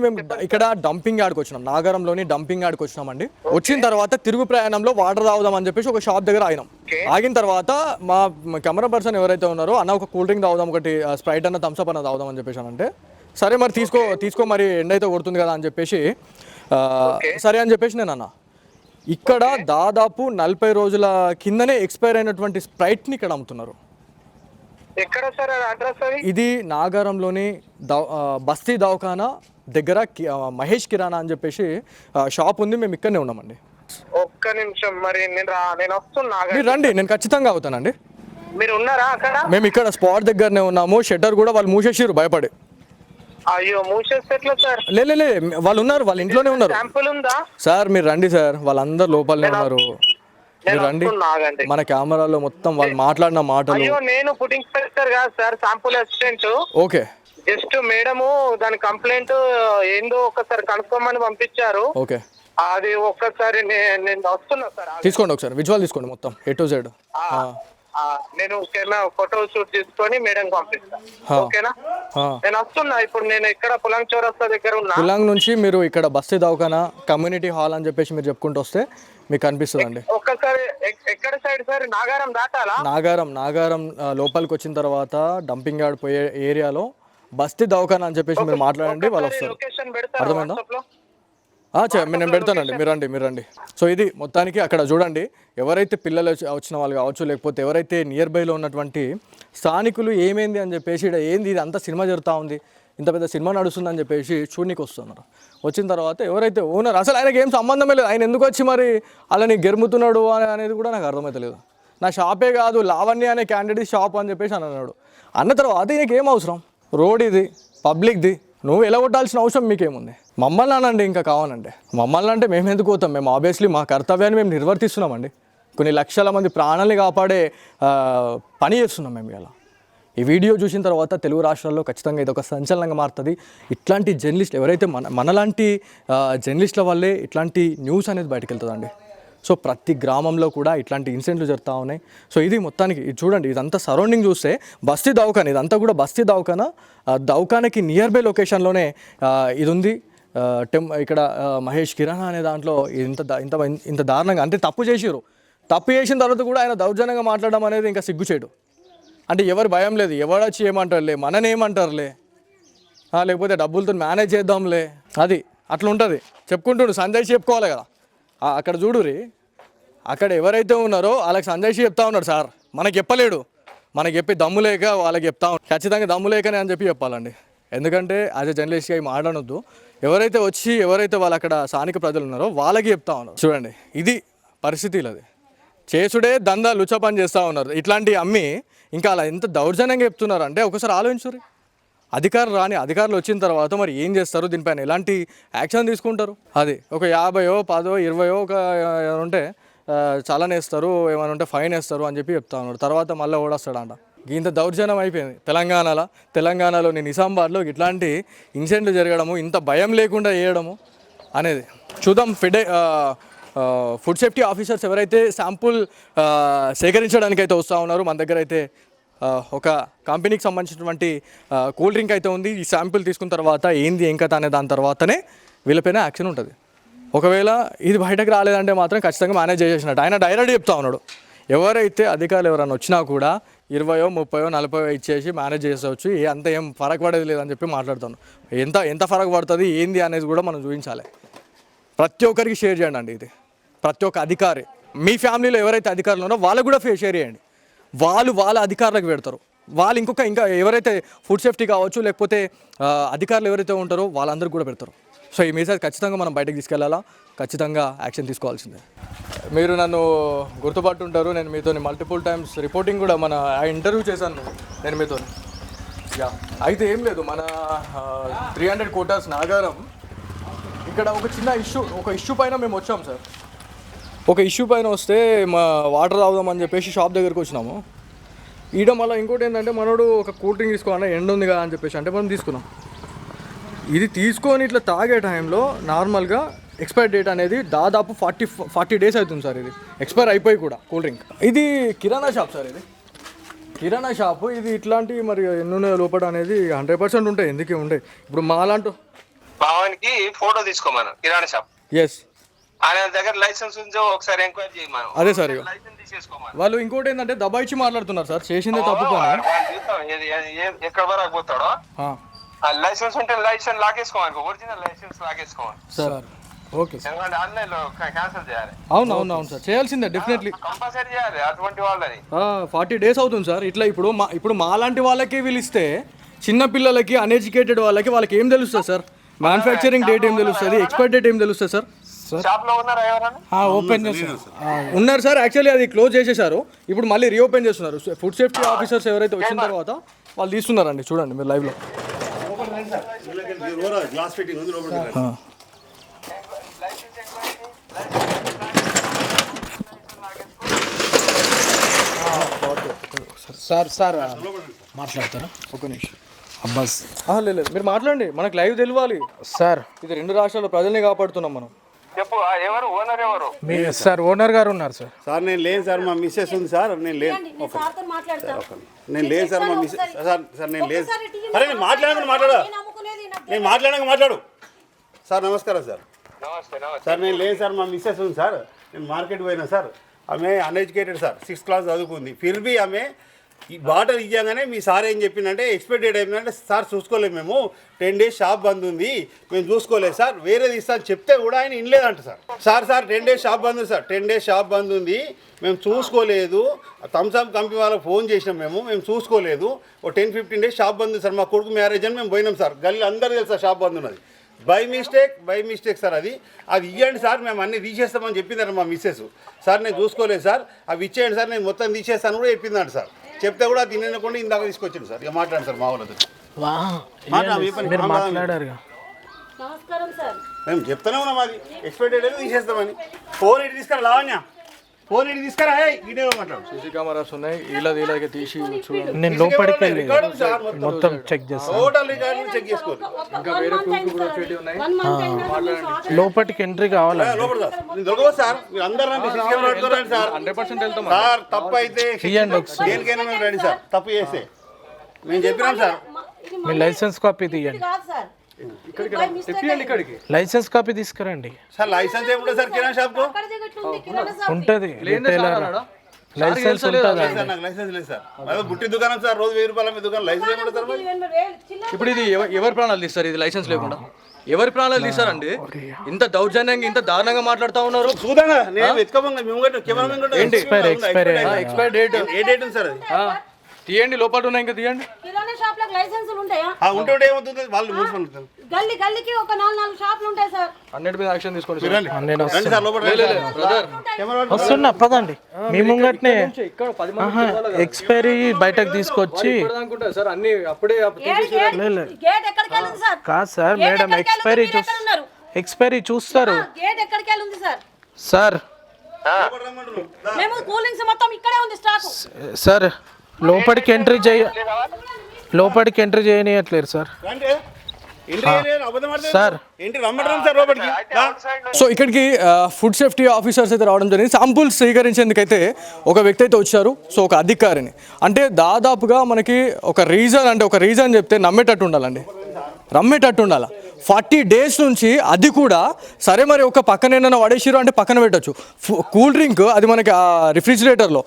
[SPEAKER 1] మేము ఇక్కడ డంపింగ్ యార్డ్కి వచ్చినాం, నాగారంలోని డంపింగ్ యార్డ్కి వచ్చినామండి. వచ్చిన తర్వాత తిరుగు ప్రయాణంలో వాటర్ తాగుదాం అని చెప్పేసి ఒక షాప్ దగ్గర ఆగినాం. ఆగిన తర్వాత మా కెమెరా పర్సన్ ఎవరైతే ఉన్నారో, అన్న ఒక కూల్ డ్రింక్ తాగుదాం, ఒకటి స్ప్రైట్ అన్న థమ్స్అప్ అన్న తాగుదాం అని చెప్పేసి అంటే, సరే మరి తీసుకో మరి ఎండ అయితే కొడుతుంది కదా అని చెప్పేసి సరే అని చెప్పేసి నేను అన్న. ఇక్కడ దాదాపు 40 రోజుల కిందనే ఎక్స్పైర్ అయినటువంటి స్ప్రైట్ని ఇక్కడ అమ్ముతున్నారు.
[SPEAKER 2] ఎక్కడ సార్ అడ్రస్?
[SPEAKER 1] ఇది నాగారంలోని బస్తీ దవాఖానా దగ్గర మహేష్ కిరాణా అని చెప్పేసి షాప్ ఉంది. మేము ఇక్కడనే ఉన్నామండి.
[SPEAKER 2] ఒక్క నిమిషం, మరి నేను వస్తున్నా.
[SPEAKER 1] మీరు రండి, నేను ఖచ్చితంగా అవుతానండి.
[SPEAKER 2] మీరు ఉన్నారా అక్కడ?
[SPEAKER 1] మేము ఇక్కడ స్పాట్ దగ్గరనే ఉన్నాము. షట్టర్ కూడా వాళ్ళు మూసేసిర్రు భయపడి.
[SPEAKER 2] అయ్యో, మూసేస్తే ఎట్లా సార్?
[SPEAKER 1] లే వాళ్ళు ఉన్నారు, వాళ్ళ ఇంట్లోనే ఉన్నారు.
[SPEAKER 2] శాంపుల్ ఉందా
[SPEAKER 1] సార్? మీరు రండి సార్, వాళ్ళందరూ లోపలనే ఉన్నారు. మీరు రండి, మన కెమెరాలో మొత్తం వాళ్ళు మాట్లాడిన మాటలు.
[SPEAKER 2] అయ్యో, నేను ఫుడ్ ఇన్స్పెక్టర్ కాదు sir, sample assistant.
[SPEAKER 1] Okay,
[SPEAKER 2] just madam దాని కంప్లైంట్ ఏందో ఒకసారి కనుక్కోమని పంపించారు.
[SPEAKER 1] ఓకే,
[SPEAKER 2] అది ఒక్కసారి నేను వస్తున్నా సార్.
[SPEAKER 1] తీసుకోండి, ఒకసారి విజువల్ తీసుకోండి మొత్తం A to Z.
[SPEAKER 2] నేను ఫోటో షూట్ తీసుకొని మేడం పంపిస్తాను. ఓకేనా? నేను వస్తున్నా ఇప్పుడు. నేను ఇక్కడ పులాంగ్ చౌరస్తా దగ్గర ఉన్నా.
[SPEAKER 1] పులాంగ్ నుంచి మీరు ఇక్కడ బస్తీ దవాఖానా కమ్యూనిటీ హాల్ అని చెప్పేసి మీరు చెప్పుకుంటూ వస్తే మీకు కనిపిస్తుంది అండి.
[SPEAKER 2] ఒక్కసారి ఎక్కడ సైడ్ సార్? నాగారం దాటాలా?
[SPEAKER 1] నాగారం లోపలికి వచ్చిన తర్వాత డంపింగ్ యార్డ్ పోయే ఏరియాలో బస్తీ దవాఖానా అని చెప్పేసి మీరు మాట్లాడండి, వాళ్ళు వస్తారు. అర్థమైందా? నేను పెడతానండి, మీరు రండి. సో ఇది మొత్తానికి అక్కడ చూడండి, ఎవరైతే పిల్లలు వచ్చిన వాళ్ళు కావచ్చు, లేకపోతే ఎవరైతే నియర్ బైలో ఉన్నటువంటి స్థానికులు ఏమైంది అని చెప్పేసి, ఇక్కడ ఏంది ఇది అంతా సినిమా జరుగుతూ ఉంది, ఇంత పెద్ద సినిమా నడుస్తుందని చెప్పేసి చూడనీకి వస్తున్నారు. వచ్చిన తర్వాత ఎవరైతే ఓనర్, అసలు ఆయనకి ఏం సంబంధమే లేదు, ఆయన ఎందుకు వచ్చి మరి అలాని గెరుముతున్నాడు అనేది కూడా నాకు అర్థమవుతలేదు. నా షాపే కాదు, లావణ్య అనే క్యాండిడేట్ షాప్ అని చెప్పేసి అన్నాడు. అన్న తర్వాత ఈయనకి ఏం అవసరం? రోడ్ ఇది పబ్లిక్ది, నువ్వు ఎలా కొట్టాల్సిన అవసరం మీకేముంది? మమ్మల్ని అనండి, ఇంకా కావాలంటే మమ్మల్ని అంటే మేము ఎందుకు పోతాం? మేము ఆబ్వియస్లీ మా కర్తవ్యాన్ని మేము నిర్వర్తిస్తున్నామండి. కొన్ని లక్షల మంది ప్రాణాలని కాపాడే పని చేస్తున్నాం మేము ఇలా. ఈ వీడియో చూసిన తర్వాత తెలుగు రాష్ట్రాల్లో ఖచ్చితంగా ఇది ఒక సంచలనంగా మారుతుంది. ఇట్లాంటి జర్నలిస్టులు ఎవరైతే మనలాంటి జర్నలిస్టుల వల్లే ఇట్లాంటి న్యూస్ అనేది బయటకు వెళ్తుందండి. సో ప్రతి గ్రామంలో కూడా ఇట్లాంటి ఇన్సిడెంట్లు జరుగుతూ ఉన్నాయి. సో ఇది మొత్తానికి ఇది చూడండి, ఇదంతా సరౌండింగ్ చూస్తే బస్తీ దవాఖానా, ఇదంతా కూడా బస్తీ దవాఖానా. దవాఖానాకి నియర్ బై లొకేషన్లోనే ఇది ఉంది. ఇక్కడ మహేష్ కిరాణా అనే దాంట్లో ఇంత దారుణంగా, అంటే తప్పు చేసిన తర్వాత కూడా ఆయన దౌర్జన్యంగా మాట్లాడడం అనేది ఇంకా సిగ్గుచేటు. అంటే ఎవరు భయం లేదు, ఎవరు వచ్చి ఏమంటారులే, మననేమంటారులే, లేకపోతే డబ్బులతో మేనేజ్ చేద్దాంలే, అది అట్లా ఉంటుంది. చెప్పుకుంటుండు సంజయ్ చెప్పుకోవాలి కదా. అక్కడ చూడురి, అక్కడ ఎవరైతే ఉన్నారో వాళ్ళకి సంజయ్ చెప్తా ఉన్నాడు సార్, మనకి చెప్పలేడు. మనకి చెప్పి దమ్ము లేక వాళ్ళకి చెప్తా ఉన్నాడు. ఖచ్చితంగా దమ్ము లేకనే అని చెప్పాలండి. ఎందుకంటే యాజ్ ఎ జర్నలిస్ట్గా అవి మాట్లాడొద్దు. ఎవరైతే వాళ్ళు అక్కడ స్థానిక ప్రజలు ఉన్నారో వాళ్ళకి చెప్తా ఉన్నారు. చూడండి, ఇది పరిస్థితి. అది చేసుడే దందా లుచ్చ పని చేస్తూ ఉన్నారు. ఇట్లాంటివి అమ్మి ఇంకా అలా ఎంత దౌర్జన్యంగా చెప్తున్నారు అంటే ఒకసారి ఆలోచించుర్రి. అధికారులు వచ్చిన తర్వాత మరి ఏం చేస్తారు, దీనిపైన ఎలాంటి యాక్షన్ తీసుకుంటారు? అది ఒక 50, 10, 20 ఒక ఉంటే చలాన్ వేస్తారు, ఏమైనా ఉంటే ఫైన్ వేస్తారు అని చెప్పి చెప్తా ఉన్నాడు. తర్వాత మళ్ళీ ఓడొస్తాడంట. ఇంత దౌర్జన్యం అయిపోయింది తెలంగాణలోని నిజామాబాద్లో ఇట్లాంటి ఇన్సిడెంట్లు జరగడము, ఇంత భయం లేకుండా చేయడము అనేది చూద్దాం. ఫుడ్ సేఫ్టీ ఆఫీసర్స్ ఎవరైతే శాంపుల్ సేకరించడానికి అయితే వస్తూ ఉన్నారో, మన దగ్గర అయితే ఒక కంపెనీకి సంబంధించినటువంటి కూల్ డ్రింక్ అయితే ఉంది. ఈ శాంపుల్ తీసుకున్న తర్వాత ఏంది ఏం కథ అనే దాని తర్వాతనే వీళ్ళపైన యాక్షన్ ఉంటుంది. ఒకవేళ ఇది బయటకు రాలేదంటే మాత్రం ఖచ్చితంగా మేనేజ్ చేసేసినట్టు ఆయన డైరెక్ట్ చెప్తా ఉన్నాడు. ఎవరైతే అధికారులు ఎవరైనా వచ్చినా కూడా 20, 30, 40 ఇచ్చేసి మేనేజ్ చేసేవచ్చు, అంత ఏం ఫరక్ పడేది లేదని చెప్పి మాట్లాడుతాను. ఎంత ఫరక్ పడుతుంది ఏంది అనేది కూడా మనం చూపించాలి. ప్రతి ఒక్కరికి షేర్ చేయండి అండి. ఇది ప్రతి ఒక్క అధికారి, మీ ఫ్యామిలీలో ఎవరైతే అధికారులు ఉన్నారో వాళ్ళకు కూడా షేర్ చేయండి. వాళ్ళ అధికారులకు పెడతారు. వాళ్ళు ఇంకా ఎవరైతే ఫుడ్ సేఫ్టీ కావచ్చు, లేకపోతే అధికారులు ఎవరైతే ఉంటారో వాళ్ళందరికీ కూడా పెడతారు. సో ఈ మెసేజ్ ఖచ్చితంగా మనం బయటకు తీసుకెళ్లాలా, ఖచ్చితంగా యాక్షన్ తీసుకోవాల్సిందే. మీరు నన్ను గుర్తుపట్టుంటారు, నేను మీతో మల్టిపుల్ టైమ్స్ రిపోర్టింగ్ కూడా ఇంటర్వ్యూ చేశాను నేను మీతో. అయితే ఏం లేదు, మన 300 కోటాస్ నాగారం ఇక్కడ ఒక ఇష్యూ పైన మేము వచ్చాం సార్. ఒక ఇష్యూ పైన వస్తే మా వాటర్ తాగుదామని చెప్పేసి షాప్ దగ్గరికి వచ్చినాము. ఈడ మళ్ళీ ఇంకోటి ఏంటంటే మనోడు ఒక కూల్ డ్రింక్ తీసుకోవాలన్నా ఎండ ఉంది కదా అని చెప్పేసి అంటే మనం తీసుకున్నాం. ఇది తీసుకొని ఇట్లా తాగే టైంలో నార్మల్గా ఎక్స్పైర్ డేట్ అనేది దాదాపు 40 డేస్ అవుతుంది సార్. ఇది ఎక్స్పైర్ అయిపోయి కూడా కూల్ డ్రింక్. ఇది కిరాణా షాప్ సార్, ఇది కిరాణా షాపు. ఇది ఇట్లాంటి మరి ఎన్నో లోపల అనేది 100% ఉంటాయి, ఎందుకే ఉంటాయి. ఇప్పుడు మాలాంటి
[SPEAKER 2] భావానికి ఫోటో తీసుకోమను కిరాణా షాప్.
[SPEAKER 1] ఎస్,
[SPEAKER 2] ఆయన దగ్గర లైసెన్స్ ఉందో ఒకసారి ఎంక్వైరీ చేయమను.
[SPEAKER 1] అదే సార్,
[SPEAKER 2] లైసెన్స్ తీసేసుకోమను.
[SPEAKER 1] వాళ్ళు ఇంకోటి ఏంటంటే దబాయిచ్చి మాట్లాడుతున్నారు సార్, చేసిందే తప్పు పని.
[SPEAKER 2] ఎక్కడ వరకు పోతాడో లైసెన్స్ ఉంటే లైసెన్స్ లాగేసుకోవాలి, ఒరిజినల్ లైసెన్స్ లాగేసుకోవాలి
[SPEAKER 1] సార్. ఓకే సార్,
[SPEAKER 2] ఎందుకంటే ఆన్లైన్ లో క్యాన్సిల్ చేయాలి.
[SPEAKER 1] అవును సార్, చేయాల్సిందే డెఫినెట్లీ,
[SPEAKER 2] కంపల్సరీ చేయాలి అటువంటి వాళ్ళని.
[SPEAKER 1] 40 డేస్ అవుతుంది సార్. ఇట్లా ఇప్పుడు మాలాంటి వాళ్ళకి వీళ్ళు ఇస్తే చిన్న పిల్లలకి అన్ఎడ్యుకేటెడ్ వాళ్ళకి ఏం తెలుస్తుంది సార్? మ్యానుఫ్యాక్చరింగ్ డేట్ ఏం తెలుస్తుంది, ఎక్స్పైర్ డేట్ ఏం తెలుస్తుంది సార్?
[SPEAKER 2] షాప్ లో ఉన్నారా ఎవరైనా?
[SPEAKER 1] ఓపెన్ ఉన్నారు సార్. యాక్చువల్లీ అది క్లోజ్ చేసేసారు, ఇప్పుడు మళ్ళీ రీఓపెన్ చేస్తున్నారు. ఫుడ్ సేఫ్టీ ఆఫీసర్స్ ఎవరైతే వచ్చిన తర్వాత వాళ్ళు తీస్తున్నారండి, చూడండి మీరు లైవ్లో.
[SPEAKER 3] సార్ మాట్లాడతారా?
[SPEAKER 1] ఒక నిమిషం
[SPEAKER 3] అబ్బాస్
[SPEAKER 1] లేదు, మీరు మాట్లాడండి, మనకు లైవ్ తెలియాలి
[SPEAKER 3] సార్.
[SPEAKER 1] ఇది 2 రాష్ట్రాల ప్రజల్ని కాపాడుతున్నాం మనం.
[SPEAKER 2] చెప్పు, ఎవరు ఓనర్ ఎవరు?
[SPEAKER 3] మీ సార్ ఓనర్ గారు ఉన్నారు సార్.
[SPEAKER 4] సార్ నేను లేను సార్, మా మిస్సెస్ ఉంది సార్. నేను లేను, నేను లేను సార్, మా మిస్సెస్ సార్ నేను లేదు. అరే నేను మాట్లాడక మాట్లాడు సార్. నమస్కారం సార్.
[SPEAKER 2] నమస్తే.
[SPEAKER 4] సార్ నేను లేను సార్, మా మిస్సెస్ ఉంది సార్. నేను మార్కెట్ పోయినా సార్. ఆమె అన్ఎడ్యుకేటెడ్ సార్, 6th క్లాస్ చదువుకుంది. ఫిర్బీ ఆమె ఈ బాటిల్ ఇవ్వగానే మీ సార్ ఏం చెప్పిందంటే ఎక్స్పైర్ డేట్ అయిపోయిందంటే, సార్ చూసుకోలేము మేము, 10 డేస్ షాప్ బంద్ ఉంది, మేము చూసుకోలేదు సార్, వేరేది ఇస్తాను చెప్తే కూడా ఆయన వినలేదంట సార్. సార్ 10 డేస్ షాప్ బంద్ ఉంది సార్, 10 డేస్ షాప్ బంద్ ఉంది, మేము చూసుకోలేదు. థమ్స్అప్ కంపెనీ వాళ్ళకి ఫోన్ చేసినాం, మేము చూసుకోలేదు. ఓ 10-15 డేస్ షాప్ బంద్ ఉంది సార్, మా కొడుకు మ్యారేజ్ అని మేము పోయినాం సార్. గల్లీ అందరూ తెలుసు షాప్ బంద్ ఉన్నది. By mistake sir. అది ఇవ్వండి సార్, మేము అన్నీ తీసేస్తామని చెప్పిందంట మా మిస్సెస్. సార్ నేను చూసుకోలేదు సార్, అవి ఇచ్చేయండి సార్, నేను మొత్తం తీసేస్తాను కూడా చెప్పిందంట సార్. చెప్తే కూడా తినకుండా ఇందాక తీసుకొచ్చింది సార్. ఇక మాట్లాడండి సార్ మా వాళ్ళతో.
[SPEAKER 3] మాట్లాడారు.
[SPEAKER 4] మేము చెప్తానే ఉన్నాం అది ఎక్స్పైర్ డేట్ తీసేస్తామని. ఫోన్ ఇటు తీసుకురా లావణ్య, ఫోన్ ఇటు తీసుకురా, వీడియో మాట్లాడు.
[SPEAKER 1] సీసీ కెమెరాస్ ఉన్నాయి, ఇలాగే తీసి చూడండి.
[SPEAKER 3] నేను లోపలికి వెళ్ళి మొత్తం చెక్ చేస్తాను.
[SPEAKER 4] టోటల్ రికార్డు చెక్ చేసుకోవాలి.
[SPEAKER 1] ఇంకా వేరే ప్రూఫ్ కూడా వచ్చేటివి ఉన్నాయి.
[SPEAKER 3] లోపలికి ఎంట్రీ కావాలా?
[SPEAKER 4] లోపల సార్ నేను దొరకవచ్చు సార్, మీరు అందరూ సీసీ కెమెరా పెట్టుకోరండి సార్.
[SPEAKER 1] 100% వెళ్తాం
[SPEAKER 4] సార్. తప్పు అయితే దేనికైనా మేము రెడీ సార్. తప్పు చేస్తే మేము చెప్పినాం సార్.
[SPEAKER 3] మీ లైసెన్స్ కాపీ తీయండి, లైసెన్స్ కాపీ తీసుకురండి
[SPEAKER 4] సార్. లైసెన్స్ ఏముంటుంది సార్ కిరాణా షాప్ కు?
[SPEAKER 3] ఉంటుంది, లైసెన్స్ ఉంటుంది.
[SPEAKER 4] నాకు లైసెన్స్ లేదు సార్. అదే బుట్టి దుకాణం సార్, రోజు 1000 రూపాయల మీ దుకాణం లైసెన్స్ ఏముంటుంది సార్ మరి?
[SPEAKER 1] ఇప్పుడు ఇది ఎవరి ప్రాణాలు తీస్తారు? ఇది లైసెన్స్ లేకుండా ఎవరి ప్రాణాలు తీస్తారండి? ఇంత దౌర్జన్యంగా ఇంత దారుణంగా మాట్లాడుతూ ఉన్నారు.
[SPEAKER 4] చూడంగా నేను వెతుకోమంగా మేము
[SPEAKER 3] ఎక్స్పైర్
[SPEAKER 4] డేట్ ఏ డేట్ ఉంది సార్? అది
[SPEAKER 1] తీయండి, లోపల ఉన్నాయి, ఇంకా తీయండి.
[SPEAKER 5] కిరాణా షాప్ లో లైసెన్సులు ఉంటాయా?
[SPEAKER 4] ఉంటుంటే ఏమవుతుంది, వాళ్ళు మున్సిపల్
[SPEAKER 5] గల్లీకి ఒక 4 షాపులు ఉంటాయి సార్.
[SPEAKER 1] అన్నిటి మీద యాక్షన్ తీసుకోండి.
[SPEAKER 3] వస్తున్నా పదండి, మీ ముంగట్నే ఎక్స్పైరీ బయటకు తీసుకొచ్చి
[SPEAKER 1] సార్ అన్ని అప్పుడే
[SPEAKER 5] గేట్ ఎక్కడికి వెళ్ళింది సార్?
[SPEAKER 3] కాదు సార్, మేడం ఎక్స్పైరీ చూస్తారు.
[SPEAKER 5] గేట్ ఎక్కడికి వెళ్ళింది సార్?
[SPEAKER 3] సార్
[SPEAKER 5] మేము కూలింగ్స్ మొత్తం ఇక్కడే ఉంది స్టాక్.
[SPEAKER 3] సార్ లోపలికి ఎంట్రీ చేయనియట్లేరు సార్. సార్
[SPEAKER 1] సో ఇక్కడికి ఫుడ్ సేఫ్టీ ఆఫీసర్స్ అయితే రావడం జరిగింది. శాంపుల్స్ స్వీకరించేందుకైతే ఒక వ్యక్తి అయితే వచ్చారు. సో ఒక అధికారిని అంటే దాదాపుగా మనకి ఒక రీజన్ చెప్తే నమ్మేటట్టు ఉండాలి. 40 డేస్ నుంచి అది కూడా సరే మరి ఒక పక్కన ఏమైనా పడేసిరు అంటే పక్కన పెట్టచ్చు. కూల్ డ్రింక్ అది మనకి రిఫ్రిజిరేటర్లో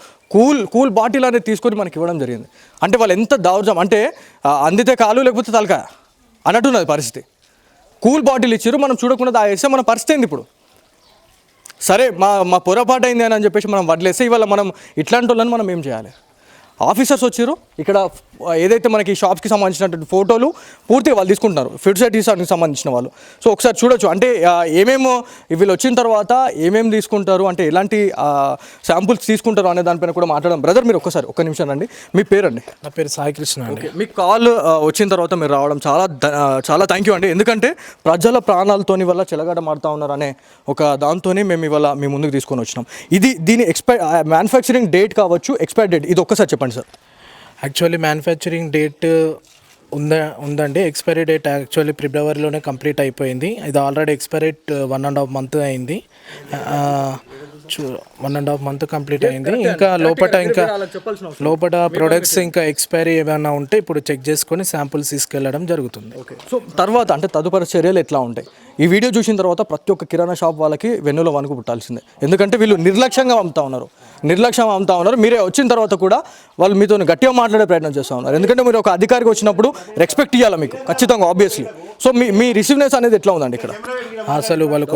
[SPEAKER 1] కూల్ బాటిల్ అనేది తీసుకొని మనకి ఇవ్వడం జరిగింది. అంటే వాళ్ళు ఎంత దౌర్జన్యం అంటే అందితే కాలు లేకపోతే తలకాయ అన్నట్టున్నది పరిస్థితి. కూల్ బాటిల్ ఇచ్చారు, మనం చూడకుండా తాగేస్తే మన పరిస్థితి ఏంది ఇప్పుడు? సరే మా పొరపాటు అయింది అని చెప్పేసి మనం వదిలేస్తే ఇవాళ మనం ఇట్లాంటి వాళ్ళని మనం ఏం చేయాలి? ఆఫీసర్స్ వచ్చారు ఇక్కడ, ఏదైతే మనకి షాప్స్కి సంబంధించినటువంటి ఫోటోలు పూర్తిగా వాళ్ళు తీసుకుంటున్నారు, ఫుడ్ సేఫ్టీకి సంబంధించిన వాళ్ళు. సో ఒకసారి చూడొచ్చు అంటే ఏమేమో వీళ్ళు వచ్చిన తర్వాత ఏమేమి తీసుకుంటారు, అంటే ఎలాంటి శాంపుల్స్ తీసుకుంటారు అనే దానిపైన కూడా మాట్లాడడం. బ్రదర్ మీరు ఒక్క నిమిషం అండి, మీ పేరండి?
[SPEAKER 3] నా పేరు సాయి కృష్ణ అండి.
[SPEAKER 1] మీకు కాల్ వచ్చిన తర్వాత మీరు రావడం చాలా థ్యాంక్ యూ అండి. ఎందుకంటే ప్రజల ప్రాణాలతోని వల్ల చెలగాట మారుతూ ఉన్నారు అనే ఒక దాంతోనే మేము ఇవాళ మీ ముందుకు తీసుకొని వచ్చినాం. దీని మ్యానుఫ్యాక్చరింగ్ డేట్ కావచ్చు, ఎక్స్పైర్ డేట్, ఇది ఒక్కసారి చెప్పండి సార్.
[SPEAKER 3] యాక్చువల్లీ మ్యానుఫ్యాక్చరింగ్ డేట్ ఉందండి. ఎక్స్పైరీ డేట్ యాక్చువల్లీ ఫిబ్రవరిలోనే కంప్లీట్ అయిపోయింది. ఇది ఆల్రెడీ ఎక్స్పైరీ 1.5 month అయింది. 1.5 month కంప్లీట్ అయింది. ఇంకా లోపల ప్రొడక్ట్స్ ఇంకా ఎక్స్పైరీ ఏమైనా ఉంటే ఇప్పుడు చెక్ చేసుకొని శాంపుల్స్ తీసుకెళ్ళడం జరుగుతుంది.
[SPEAKER 1] సో తర్వాత అంటే తదుపరి చర్యలు ఎట్లా ఉంటాయి? ఈ వీడియో చూసిన తర్వాత ప్రతి ఒక్క కిరాణా షాప్ వాళ్ళకి వెన్నులో వణుకు పుట్టాల్సిందే. ఎందుకంటే వీళ్ళు నిర్లక్ష్యంగా అమ్ముతా ఉన్నారు. మీరే వచ్చిన తర్వాత కూడా వాళ్ళు మీతో గట్టిగా మాట్లాడే ప్రయత్నం చేస్తూ ఉన్నారు. ఎందుకంటే మీరు ఒక అధికారికి వచ్చినప్పుడు రెస్పెక్ట్ ఇవ్వాలి మీకు ఖచ్చితంగా, ఆబ్వియస్లీ. సో మీ రిసీవ్నెస్ అనేది ఎట్లా ఉందండి ఇక్కడ?
[SPEAKER 3] అసలు వాళ్ళు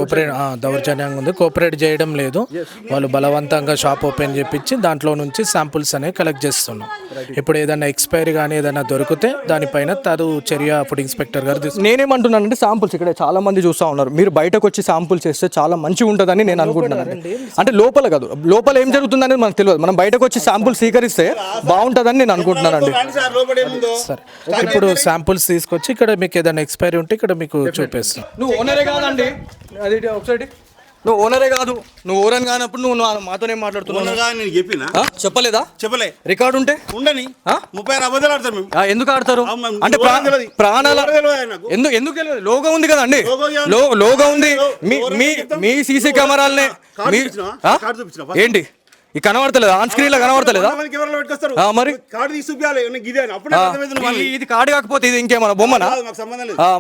[SPEAKER 3] దౌర్జన్యంగా ఉంది, కోఆపరేట్ చేయడం లేదు. వాళ్ళు బలవంతంగా షాప్ ఓపెన్ చేపించి దాంట్లో నుంచి శాంపుల్స్ అనేవి కలెక్ట్ చేస్తున్నాం. ఇప్పుడు ఏదైనా ఎక్స్పైరీ కానీ ఏదైనా దొరికితే దానిపైన చర్య ఫుడ్ ఇన్స్పెక్టర్ గారు తీసుకుంటారు.
[SPEAKER 1] నేనేమంటున్నానంటే శాంపుల్స్ ఇక్కడ చాలా మంది చూస్తూ ఉన్నారు. మీరు బయటకు వచ్చి శాంపుల్స్ చేస్తే చాలా మంచిగా ఉంటుందని నేను అనుకుంటున్నాను. అంటే లోపల కాదు, లోపల ఏం జరుగుతుందనేది మనకు తెలియదు. మనం బయటకు వచ్చి శాంపుల్ స్వీకరిస్తే బాగుంటుందని నేను అనుకుంటున్నానండి.
[SPEAKER 3] సరే, ఇప్పుడు శాంపుల్స్ తీసుకొచ్చి ఇక్కడ మీకు ఏదైనా ఎక్స్పైరీ ఉంటే ఇక్కడ మీకు చూపిస్తాం.
[SPEAKER 1] నువ్వు ఓనరే కాదండి, అది ఒకసారి నువ్వు ఓనరే కాదు. నువ్వు ఓనర్ కానప్పుడు నువ్వు మాతోనే మాట్లాడుతున్నావు.
[SPEAKER 4] నేను చెప్పినా
[SPEAKER 1] చెప్పలేదా?
[SPEAKER 4] చెప్పలే.
[SPEAKER 1] రికార్డు ఉంటే
[SPEAKER 4] ఉండని 36 అబద్ధాలు ఆడతారు మేము.
[SPEAKER 1] ఎందుకు ఆడతారు? అంటే
[SPEAKER 4] తెలియదు.
[SPEAKER 1] ప్రాణాల ఎందుకు తెలియదు? లోగో ఉంది కదండి, లోగో ఉంది. మీ సీసీ కెమెరాలనే ఏంటి ఈ కనబడతలేదా? ఆన్ స్క్రీన్ లో కనబడతలేదా? మరి ఇది కార్డు కాకపోతే ఇది ఇంకేమన్నా బొమ్మనా?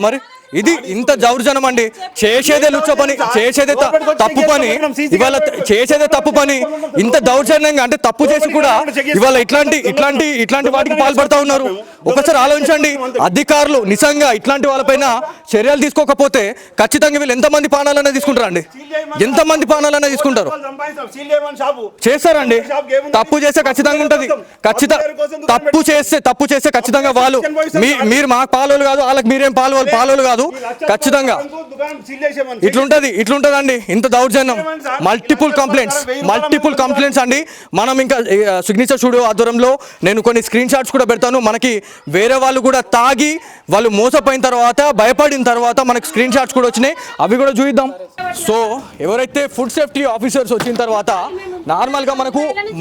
[SPEAKER 1] మరి ఇది ఇంత దౌర్జన్యం అండి. చేసేదే లుచ్చ పని, చేసేదే తప్పు పని, ఇవాళ చేసేదే తప్పు పని. ఇంత దౌర్జన్యంగా అంటే తప్పు చేసి కూడా ఇవాళ ఇట్లాంటి వాటికి పాల్పడతా ఉన్నారు. ఒకసారి ఆలోచించండి. అధికారులు నిజంగా ఇట్లాంటి వాళ్ళపైన చర్యలు తీసుకోకపోతే ఖచ్చితంగా వీళ్ళు ఎంతమంది ప్రాణాలనే తీసుకుంటారండి? ఎంతమంది ప్రాణాలనే తీసుకుంటారు? చేస్తారండి. తప్పు చేస్తే ఖచ్చితంగా ఉంటది. తప్పు చేస్తే ఖచ్చితంగా వాళ్ళు మీరు మాకు పాలోలు కాదు, వాళ్ళకి మీరేం పాలోలు కాదు. ఖచ్చితంగా ఇట్లుంటదండి. ఇంత దౌర్జన్యం. మల్టిపుల్ కంప్లైంట్స్ అండి. మనం ఇంకా సిగ్నేచర్ స్టూడియో ఆధ్వర్యంలో నేను కొన్ని స్క్రీన్ షాట్స్ కూడా పెడతాను. మనకి వేరే వాళ్ళు కూడా తాగి వాళ్ళు మోసపోయిన తర్వాత భయపడిన తర్వాత మనకి స్క్రీన్ షాట్స్ కూడా వచ్చినాయి, అవి కూడా చూద్దాం. సో ఎవరైతే ఫుడ్ సేఫ్టీ ఆఫీసర్స్ వచ్చిన తర్వాత నార్మల్గా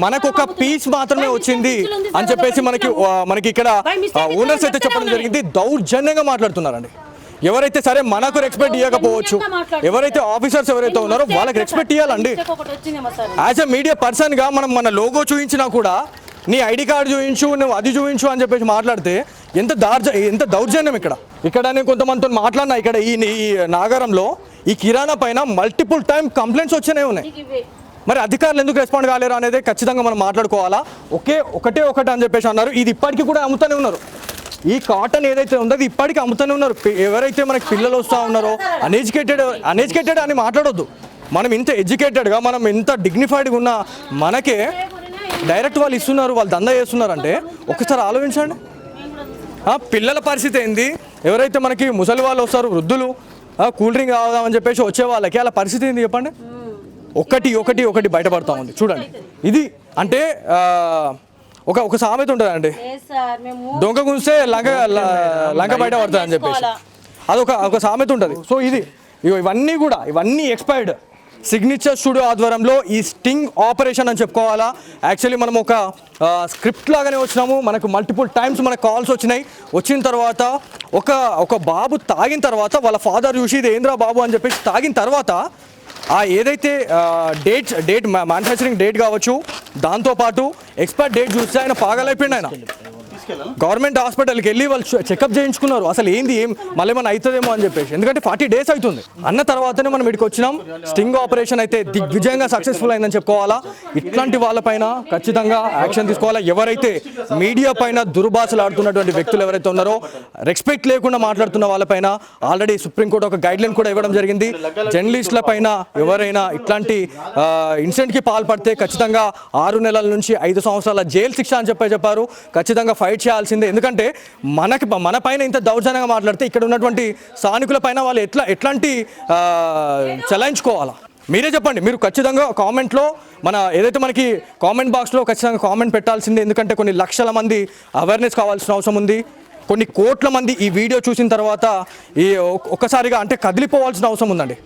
[SPEAKER 1] మనకు ఒక పీస్ మాత్రమే వచ్చింది అని చెప్పేసి మనకి ఇక్కడ ఓనర్స్ అయితే చెప్పడం జరిగింది. దౌర్జన్యంగా మాట్లాడుతున్నారండి. ఎవరైతే సరే మనకు రెస్పెక్ట్ ఇవ్వకపోవచ్చు, ఎవరైతే ఆఫీసర్స్ ఎవరైతే ఉన్నారో వాళ్ళకి రెస్పెక్ట్ ఇవ్వాలండి. యాజ్ ఎ మీడియా పర్సన్గా మనం మన లోగో చూపించినా కూడా నీ ఐడి కార్డు చూపించు, నువ్వు అది చూపించు అని చెప్పేసి మాట్లాడితే ఎంత దౌర్జన్యం. ఇక్కడ నేను కొంతమందితో మాట్లాడినా. ఇక్కడ ఈ నాగరంలో ఈ కిరాణా పైన మల్టిపుల్ టైం కంప్లైంట్స్ వచ్చినాయి ఉన్నాయి. మరి అధికారులు ఎందుకు రెస్పాండ్ కాలేరు అనేది ఖచ్చితంగా మనం మాట్లాడుకోవాలా. ఒకటే అని చెప్పేసి అన్నారు. ఇది ఇప్పటికీ కూడా అమ్ముతూనే ఉన్నారు. ఈ కాటన్ ఏదైతే ఉందో అది ఇప్పటికీ అమ్ముతూనే ఉన్నారు. ఎవరైతే మనకి పిల్లలు వస్తూ ఉన్నారో అన్ఎడ్యుకేటెడ్ అని మాట్లాడొద్దు. మనం ఇంత ఎడ్యుకేటెడ్గా మనం ఇంత డిగ్నిఫైడ్గా ఉన్న మనకే డైరెక్ట్ వాళ్ళు ఇస్తున్నారు, వాళ్ళు దందా చేస్తున్నారంటే ఒకసారి ఆలోచించండి. పిల్లల పరిస్థితి ఏంది? ఎవరైతే మనకి ముసలి వాళ్ళు వస్తారు, వృద్ధులు కూల్ డ్రింక్ కావాలని చెప్పేసి వచ్చే వాళ్ళకి అలా పరిస్థితి ఏంది చెప్పండి. ఒకటి బయటపడతా ఉంది చూడండి. ఇది అంటే ఒక సామెత ఉంటుంది అండి, దొంగ గుంస్తే లంక బయట పడుతుంది అని చెప్పేసి ఒక సామెత ఉంటుంది. సో ఇవన్నీ ఎక్స్పైర్డ్. సిగ్నేచర్ స్టూడియో ఆధ్వర్యంలో ఈ స్టింగ్ ఆపరేషన్ అని చెప్పుకోవాలా. యాక్చువల్లీ మనం ఒక స్క్రిప్ట్ లాగానే వచ్చినాము. మనకు మల్టిపుల్ టైమ్స్ మనకు కాల్స్ వచ్చిన తర్వాత ఒక బాబు తాగిన తర్వాత వాళ్ళ ఫాదర్ చూసి ఇది ఏంద్రా బాబు అని చెప్పేసి తాగిన తర్వాత ఏదైతే డేట్ మ్యానుఫ్యాక్చరింగ్ డేట్ కావచ్చు, దాంతోపాటు ఎక్స్పైర్ డేట్ చూస్తే ఆయన పాగలైపోయింది. ఆయన గవర్నమెంట్ హాస్పిటల్కి వెళ్ళి వాళ్ళు చెకప్ చేయించుకున్నారు. అసలు మళ్ళీ ఏమైనా అవుతుందేమో అని చెప్పేసి. ఎందుకంటే 40 days అవుతుంది అన్న తర్వాతనే మనం ఇక్కడికి వచ్చినాం. స్టింగ్ ఆపరేషన్ అయితే దిగ్విజయంగా సక్సెస్ఫుల్ అయిందని చెప్పుకోవాలా. ఇట్లాంటి వాళ్ళపైన ఖచ్చితంగా యాక్షన్ తీసుకోవాలా. ఎవరైతే మీడియా పైన దుర్భాషలు ఆడుతున్నటువంటి వ్యక్తులు ఎవరైతే ఉన్నారో, రెస్పెక్ట్ లేకుండా మాట్లాడుతున్న వాళ్ళపైన ఆల్రెడీ సుప్రీంకోర్టు ఒక గైడ్లైన్ కూడా ఇవ్వడం జరిగింది. జర్నలిస్టుల పైన ఎవరైనా ఇట్లాంటి ఇన్సిడెంట్కి పాల్పడితే ఖచ్చితంగా 6 నెలల నుంచి 5 సంవత్సరాల జైలు శిక్ష అని చెప్పారు. ఖచ్చితంగా ఫైట్ చేయాల్సిందే. ఎందుకంటే మన పైన ఇంత దౌర్జన్యంగా మాట్లాడితే ఇక్కడ ఉన్నటువంటి స్థానికుల పైన వాళ్ళు ఎట్లాంటి చలాయించుకోవాలా? మీరే చెప్పండి. మీరు ఖచ్చితంగా కామెంట్లో ఏదైతే మనకి కామెంట్ బాక్స్లో ఖచ్చితంగా కామెంట్ పెట్టాల్సిందే. ఎందుకంటే కొన్ని లక్షల మంది అవేర్నెస్ కావాల్సిన అవసరం ఉంది. కొన్ని కోట్ల మంది ఈ వీడియో చూసిన తర్వాత ఒక్కసారిగా అంటే కదిలిపోవాల్సిన అవసరం ఉందండి.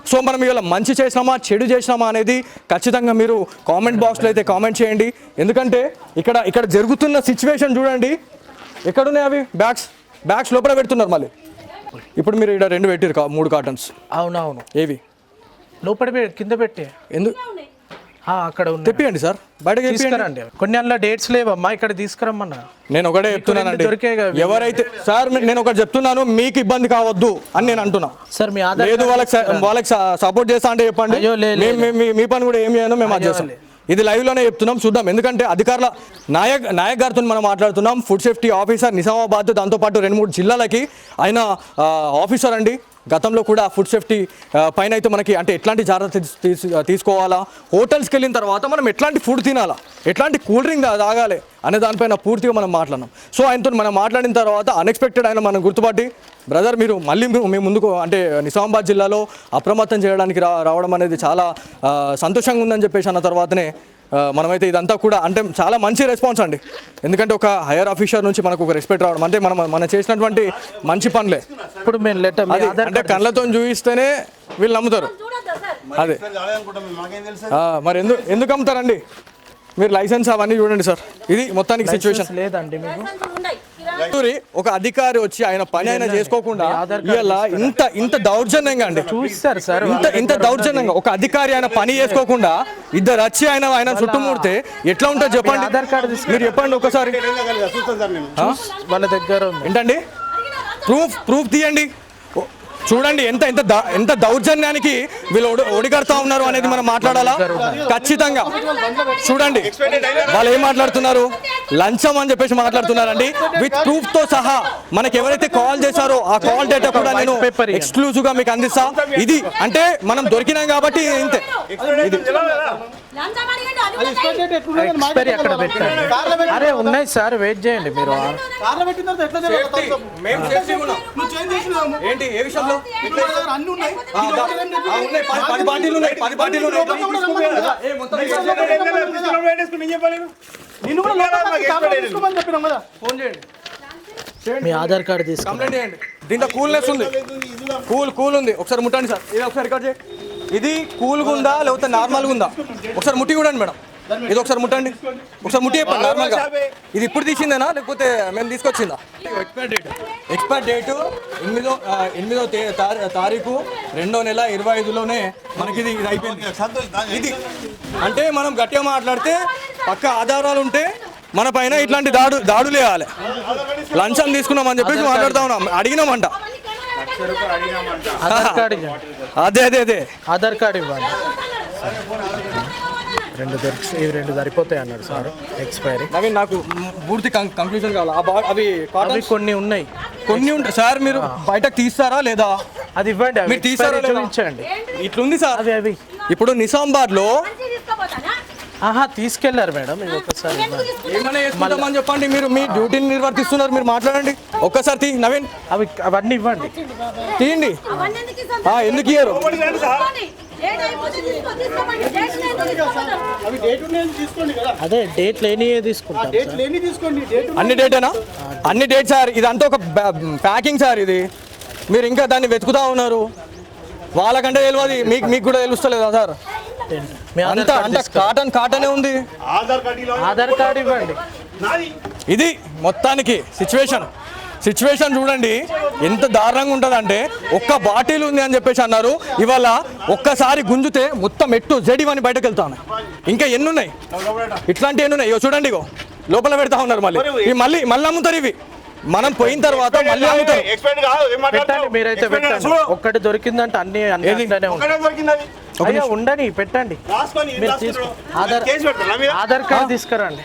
[SPEAKER 1] సో మనం ఇవాళ మంచి చేసినామా చెడు చేసినామా అనేది ఖచ్చితంగా మీరు కామెంట్ బాక్స్లో అయితే కామెంట్ చేయండి. ఎందుకంటే ఇక్కడ జరుగుతున్న సిచ్యువేషన్ చూడండి. ఎక్కడున్నాయి అవి బ్యాగ్స్ లోపల పెడుతున్నారు. మళ్ళీ ఇప్పుడు మీరు ఇక్కడ 2 పెట్టారు 3 కార్టన్స్.
[SPEAKER 3] అవునవును,
[SPEAKER 1] ఏవి
[SPEAKER 3] లోపల కింద పెట్టే
[SPEAKER 1] ఎందుకు
[SPEAKER 3] అక్కడ
[SPEAKER 1] తెప్పియండి సార్, బయటకు
[SPEAKER 3] తీసుకురండి. కొన్ని అందులో డేట్స్ లేవమ్మా, ఇక్కడ తీసుకురమ్మన్నా.
[SPEAKER 1] నేను ఒకటే చెప్తున్నానండి, ఎవరైతే సార్ నేను ఒకటి చెప్తున్నాను, మీకు ఇబ్బంది కావద్దు అని నేను అంటున్నా
[SPEAKER 3] సార్. మీ ఆధార్
[SPEAKER 1] లేదు వాళ్ళకి సపోర్ట్ చేస్తా అంటే చెప్పండి, మీ పని కూడా ఏం చేయను మేము అది చేస్తాం. ఇది లైవ్లోనే చెప్తున్నాం, చూద్దాం. ఎందుకంటే అధికారుల నాయక్ గారితో మనం మాట్లాడుతున్నాం. ఫుడ్ సేఫ్టీ ఆఫీసర్ నిజామాబాద్, దాంతోపాటు 2-3 జిల్లాలకి ఆయన ఆఫీసర్ అండి. గతంలో కూడా ఫుడ్ సేఫ్టీ పైన అయితే మనకి అంటే ఎట్లాంటి జాగ్రత్త తీసుకోవాలా, హోటల్స్కి వెళ్ళిన తర్వాత మనం ఎట్లాంటి ఫుడ్ తినాలా, ఎట్లాంటి కూల్ డ్రింక్ తాగాలి అనే దానిపైన పూర్తిగా మనం మాట్లాడినాం. సో ఆయనతో మనం మాట్లాడిన తర్వాత అన్ఎక్స్పెక్టెడ్ ఆయన మనం గుర్తుపట్టి, బ్రదర్ మీరు మళ్ళీ మేము ముందుకు అంటే నిజామాబాద్ జిల్లాలో అప్రమత్తం చేయడానికి రావడం అనేది చాలా సంతోషంగా ఉందని చెప్పేసి అన్న తర్వాతనే మనమైతే ఇదంతా కూడా అంటే చాలా మంచి రెస్పాన్స్ అండి. ఎందుకంటే ఒక హైయర్ ఆఫీసర్ నుంచి మనకు ఒక రెస్పెక్ట్ రావడం అంటే మనం చేసినటువంటి మంచి పనులే.
[SPEAKER 3] ఇప్పుడు మేము లెటర్
[SPEAKER 1] అంటే కళ్ళతో చూపిస్తేనే వీళ్ళు నమ్ముతారు. అదే మరి ఎందుకు అమ్ముతారండి? మీరు లైసెన్స్ అవన్నీ చూడండి సార్. ఇది మొత్తానికి సిచ్యువేషన్
[SPEAKER 3] లేదండి మీకు.
[SPEAKER 1] ఒక అధికారి వచ్చి ఆయన పని అయినా చేసుకోకుండా ఇలా ఇంత దౌర్జన్యంగా అండి
[SPEAKER 3] చూస్తారు సార్,
[SPEAKER 1] ఇంత దౌర్జన్యంగా ఒక అధికారి ఆయన పని చేసుకోకుండా ఇద్దరు వచ్చి ఆయన చుట్టుముడితే ఎట్లా ఉంటుంది చెప్పండి.
[SPEAKER 3] ఆధార్ కార్డు
[SPEAKER 1] మీరు చెప్పండి ఒకసారి.
[SPEAKER 3] వాళ్ళ దగ్గర
[SPEAKER 1] ఏంటండి ప్రూఫ్ తీయండి. చూడండి ఎంత దౌర్జన్యానికి వీళ్ళు ఒడిగడతా ఉన్నారు అనేది మనం మాట్లాడాలా ఖచ్చితంగా. చూడండి వాళ్ళు ఏం మాట్లాడుతున్నారు, లంచం అని చెప్పేసి మాట్లాడుతున్నారండి. విత్ ప్రూఫ్ తో సహా మనకి ఎవరైతే కాల్ చేశారో ఆ కాల్ డేటా కూడా నేను ఎక్స్క్లూజివ్ గా మీకు అందిస్తా. ఇది అంటే మనం దొరికినాం కాబట్టి ఇంతే. ఇది
[SPEAKER 3] అక్కడ పెట్టండి. అరే ఉన్నాయి సార్, వెయిట్ చేయండి మీరు.
[SPEAKER 1] ఏంటి ఏ విషయంలో 10 బాటిల్ ఉన్నాయి.
[SPEAKER 3] మీ ఆధార్ కార్డు తీసుకుని
[SPEAKER 1] కంప్లైంట్ చేయండి. దీంట్లో కూల్నెస్ ఉంది, కూల్ ఉంది. ఒకసారి ముట్టండి సార్, ఇది ఒకసారి రికార్డ్ చేయండి. ఇది కూల్గా ఉందా లేకపోతే నార్మల్గా ఉందా ఒకసారి ముట్టి చూడండి మేడం. ఇది ఒకసారి ముట్టండి, ఒకసారి ముట్టి చెప్పండి నార్మల్గా. ఇది ఇప్పుడు తీసిందేనా లేకపోతే మేము తీసుకొచ్చిందా? ఎక్స్పైర్ డేటు 8వ తారీఖు 2వ నెల 25లోనే మనకి ఇది అయిపోయింది. ఇది అంటే మనం గట్టిగా మాట్లాడితే పక్క ఆధారాలు ఉంటే మన పైన ఇట్లాంటి దాడులు వేయాలి. లంచం తీసుకున్నామని చెప్పేసి మాట్లాడుతూ ఉన్నాం, అడిగినామంట. అదే
[SPEAKER 3] ఆధార్ కార్డు ఇవ్వండి. 2 సరిపోతాయి అన్నాడు సార్ ఎక్స్పైరీ.
[SPEAKER 1] అవి నాకు పూర్తి కంక్లూజన్ కావాలి. అవి
[SPEAKER 3] కొన్ని ఉన్నాయి,
[SPEAKER 1] కొన్ని ఉంటాయి సార్. మీరు బయటకు తీస్తారా లేదా
[SPEAKER 3] అది ఇవ్వండి.
[SPEAKER 1] మీరు తీస్తారా
[SPEAKER 3] చూపించండి.
[SPEAKER 1] ఇట్లుంది సార్.
[SPEAKER 3] అవి
[SPEAKER 1] ఇప్పుడు నిజామాబాద్లో
[SPEAKER 3] తీసుకెళ్లారు మేడం. ఒకసారి
[SPEAKER 1] ఏమైనా చేసుకుంటామని చెప్పండి. మీరు మీ డ్యూటీని నిర్వర్తిస్తున్నారు, మీరు మాట్లాడండి. ఒక్కసారి నవీన్
[SPEAKER 3] అవన్నీ ఇవ్వండి,
[SPEAKER 1] తీయండి. ఎందుకు ఇయ్యరు?
[SPEAKER 3] అదే డేట్ లేని తీసుకుంటాం.
[SPEAKER 1] అన్ని డేటేనా? అన్ని డేట్ సార్. ఇదంతా ఒక ప్యాకింగ్ సార్. ఇది మీరు ఇంకా దాన్ని వెతుకుతా ఉన్నారు. వాళ్ళకంటే తెలియదు, మీకు కూడా తెలుస్తలేదా సార్? అంత కాటనే ఉంది.
[SPEAKER 3] ఆధార్ కార్డు ఇవ్వండి.
[SPEAKER 1] ఇది మొత్తానికి సిచ్యువేషన్ చూడండి ఎంత దారుణంగా ఉంటుందంటే, ఒక్క బాటిల్ ఉంది అని చెప్పేసి అన్నారు. ఇవాళ ఒక్కసారి గుంజుతే మొత్తం జెడివని బయటకు వెళ్తాను. ఇంకా ఎన్ని ఉన్నాయి ఇట్లాంటి ఎన్ని ఉన్నాయి? చూడండి, ఇగో లోపల పెడతా ఉన్నారు. మళ్ళీ అమ్ముతారు. ఇవి మనం పోయిన తర్వాత మళ్ళీ అమ్ముతారు.
[SPEAKER 3] మీరైతే పెట్టండి. ఒక్కటి దొరికిందంటే అన్ని ఉండని పెట్టండి. ఆధార్ కార్డు తీసుకురండి.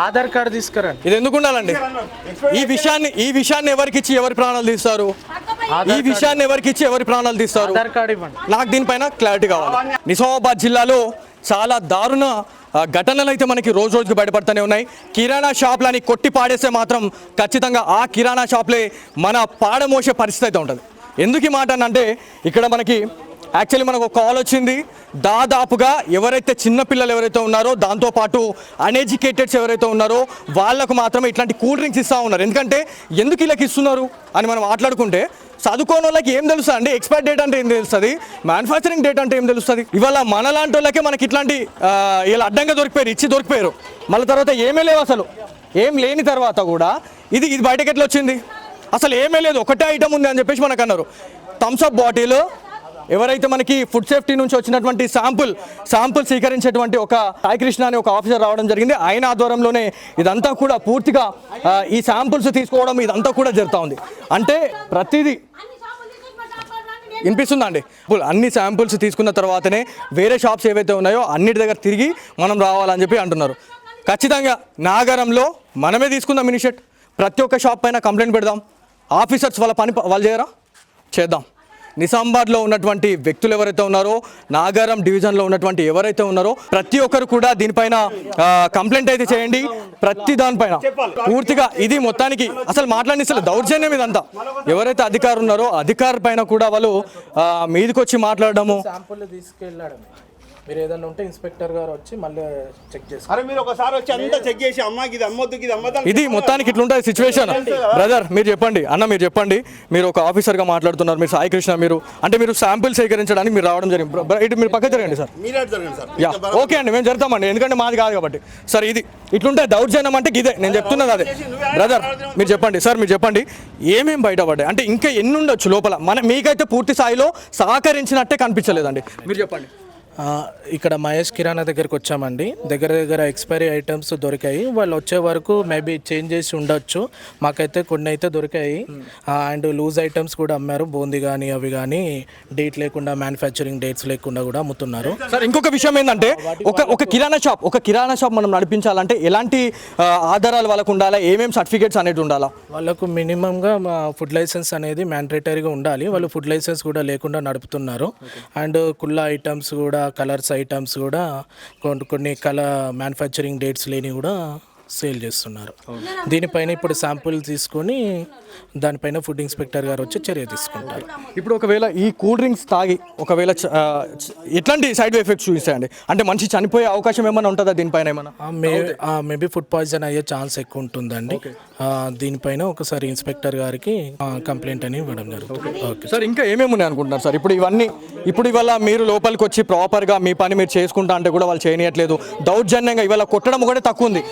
[SPEAKER 3] ఆధార్ కార్డు తీసుకురండి.
[SPEAKER 1] ఇది ఎందుకు ఉండాలండి? ఈ విషయాన్ని ఎవరికి ఇచ్చి ఎవరి ప్రాణాలు తీస్తారు?
[SPEAKER 3] ఆధార్ కార్డు ఇవ్వండి.
[SPEAKER 1] నాకు దీనిపైన క్లారిటీ కావాలి. నిజామాబాద్ జిల్లాలో చాలా దారుణ ఘటనలు అయితే మనకి రోజుకి బయటపడుతూనే ఉన్నాయి. కిరాణా షాప్లని కొట్టి పాడేస్తే మాత్రం ఖచ్చితంగా ఆ కిరాణా షాప్లే మన పాడమోసే పరిస్థితి అయితే ఉంటుంది. ఎందుకు ఈ మాట అంటే ఇక్కడ మనకి యాక్చువల్లీ మనకు ఒక కాల్ వచ్చింది. దాదాపుగా ఎవరైతే చిన్నపిల్లలు ఎవరైతే ఉన్నారో, దాంతోపాటు అన్ఎడ్యుకేటెడ్స్ ఎవరైతే ఉన్నారో వాళ్ళకు మాత్రమే ఇట్లాంటి కూల్ డ్రింక్స్ ఇస్తూ ఉన్నారు. ఎందుకంటే ఎందుకు వీళ్ళకి ఇస్తున్నారు అని మనం మాట్లాడుకుంటే, చదువుకోని వాళ్ళకి ఏం తెలుస్తుంది అండి? ఎక్స్పైర్ డేట్ అంటే ఏం తెలుస్తుంది? మ్యానుఫ్యాక్చరింగ్ డేట్ అంటే ఏం తెలుస్తుంది? ఇవాళ మనలాంటి వాళ్ళకే మనకి ఇట్లాంటి ఇలా అడ్డంగా దొరికిపోయారు, ఇచ్చి దొరికిపోయారు. మళ్ళీ తర్వాత ఏమీ లేవు, అసలు ఏం లేని తర్వాత కూడా ఇది బయటకి ఎట్లా వచ్చింది? అసలు ఏమీ లేదు, ఒకటే ఐటమ్ ఉంది అని చెప్పేసి మనకు అన్నారు. థమ్స్అప్ బాటిల్ ఎవరైతే మనకి ఫుడ్ సేఫ్టీ నుంచి వచ్చినటువంటి శాంపుల్ స్వీకరించేటువంటి ఒక సాయి కృష్ణ అనే ఒక ఆఫీసర్ రావడం జరిగింది. ఆయన ఆధ్వర్యంలోనే ఇదంతా కూడా పూర్తిగా ఈ శాంపుల్స్ తీసుకోవడం ఇదంతా కూడా జరుగుతూ ఉంది. అంటే ప్రతిదీ వినిపిస్తుందా అండి? అన్ని శాంపుల్స్ తీసుకున్న తర్వాతనే వేరే షాప్స్ ఏవైతే ఉన్నాయో అన్నిటి దగ్గర తిరిగి మనం రావాలని చెప్పి అంటున్నారు. ఖచ్చితంగా నాగరంలో మనమే తీసుకుందాం ఇనిషియేట్. ప్రతి ఒక్క షాప్ పైన కంప్లైంట్ పెడదాం. ఆఫీసర్స్ వాళ్ళ పని వాళ్ళు చేయరా? చేద్దాం. నిజామాబాద్లో ఉన్నటువంటి వ్యక్తులు ఎవరైతే ఉన్నారో, నాగారం డివిజన్లో ఉన్నటువంటి ఎవరైతే ఉన్నారో ప్రతి ఒక్కరు కూడా దీనిపైన కంప్లైంట్ అయితే చేయండి. ప్రతి దానిపైన పూర్తిగా ఇది మొత్తానికి అసలు మాట్లాడిస్తలేదు, దౌర్జన్యం ఇదంతా. ఎవరైతే అధికారులు ఉన్నారో అధికారి పైన కూడా వాళ్ళు మీదకి వచ్చి మాట్లాడడము.
[SPEAKER 3] మీరు ఏదైనా ఉంటే ఇన్స్పెక్టర్ గారు వచ్చి మళ్ళీ చెక్ చేస్తారు.
[SPEAKER 4] అరే మీరు ఒకసారి వచ్చి అంతా చెక్ చేసి అమ్మాకి ఇది అమ్మొద్దు ఇది అమ్మద్దు.
[SPEAKER 1] ఇది మొత్తానికి ఇట్లుంటుంది సిచ్యువేషన్. బ్రదర్ మీరు చెప్పండి, అన్న మీరు చెప్పండి, మీరు ఒక ఆఫీసర్గా మాట్లాడుతున్నారు, మీరు సాయి కృష్ణ, మీరు శాంపిల్ సేకరించడానికి మీరు రావడం జరిగింది. ఇటు మీరు పక్క జరగండి సార్. యా ఓకే అండి, మేము జరుగుతామండి, ఎందుకంటే మాది కాదు కాబట్టి. సార్ ఇది ఇట్లుంటే దౌర్జన్యం అంటే ఇదే నేను చెప్తున్నది అదే. బ్రదర్ మీరు చెప్పండి, సార్ మీరు చెప్పండి, ఏమేమి బయటపడ్డాయి అంటే ఇంకా ఎన్ని ఉండొచ్చు లోపల? మీకైతే పూర్తి స్థాయిలో సహకరించినట్టే కనిపించలేదండి, మీరు చెప్పండి.
[SPEAKER 3] ఇక్కడ మహేష్ కిరాణా దగ్గరికి వచ్చామండి. దగ్గర ఎక్స్పైరీ ఐటమ్స్ దొరికాయి. వాళ్ళు వచ్చే వరకు మేబీ చేంజ్ చేసి ఉండొచ్చు. మాకైతే కొన్ని అయితే దొరికాయి. అండ్ లూజ్ ఐటమ్స్ కూడా అమ్మారు. బూందీ కానీ అవి కానీ డేట్ లేకుండా, మ్యానుఫ్యాక్చరింగ్ డేట్స్ లేకుండా కూడా అమ్ముతున్నారు.
[SPEAKER 1] సార్ ఇంకొక విషయం ఏంటంటే, ఒక కిరాణా షాప్ మనం నడిపించాలంటే ఎలాంటి ఆధారాలు వాళ్ళకు ఉండాలా? ఏమేమి సర్టిఫికేట్స్ అనేది ఉండాలా?
[SPEAKER 3] వాళ్ళకు మినిమంగా ఫుడ్ లైసెన్స్ అనేది మ్యాండేటరీగా ఉండాలి. వాళ్ళు ఫుడ్ లైసెన్స్ కూడా లేకుండా నడుపుతున్నారు. అండ్ కుల్లా ఐటమ్స్ కూడా, కలర్స్ ఐటమ్స్ కూడా కొన్ని మ్యానుఫ్యాక్చరింగ్ డేట్స్ లేని కూడా సేల్ చేస్తున్నారు. దీనిపైన ఇప్పుడు శాంపుల్ తీసుకొని దానిపైన ఫుడ్ ఇన్స్పెక్టర్ గారు వచ్చి చర్య తీసుకుంటారు.
[SPEAKER 1] ఇప్పుడు ఒకవేళ ఈ కూల్ డ్రింక్స్ తాగి ఒకవేళ ఎట్లాంటి సైడ్ ఎఫెక్ట్స్ చూపిస్తాయండి? అంటే మనిషి చనిపోయే అవకాశం ఏమైనా ఉంటుందా దీనిపైన? ఏమైనా
[SPEAKER 3] మేబీ ఫుడ్ పాయిజన్ అయ్యే ఛాన్స్ ఎక్కువ ఉంటుందండి. దీనిపైన ఒకసారి ఇన్స్పెక్టర్ గారికి కంప్లైంట్ అని ఇవ్వడం జరుగుతుంది. ఓకే
[SPEAKER 1] సార్, ఇంకా ఏమేమి ఉన్నాయి అనుకుంటున్నారు సార్? ఇప్పుడు ఇవాళ మీరు లోపలికి వచ్చి ప్రాపర్గా మీ పని మీరు చేసుకుంటా అంటే కూడా వాళ్ళు చేయనీయట్లేదు. దౌర్జన్యంగా ఇవాళ కొట్టడం ఒకటే తక్కువ ఉంది,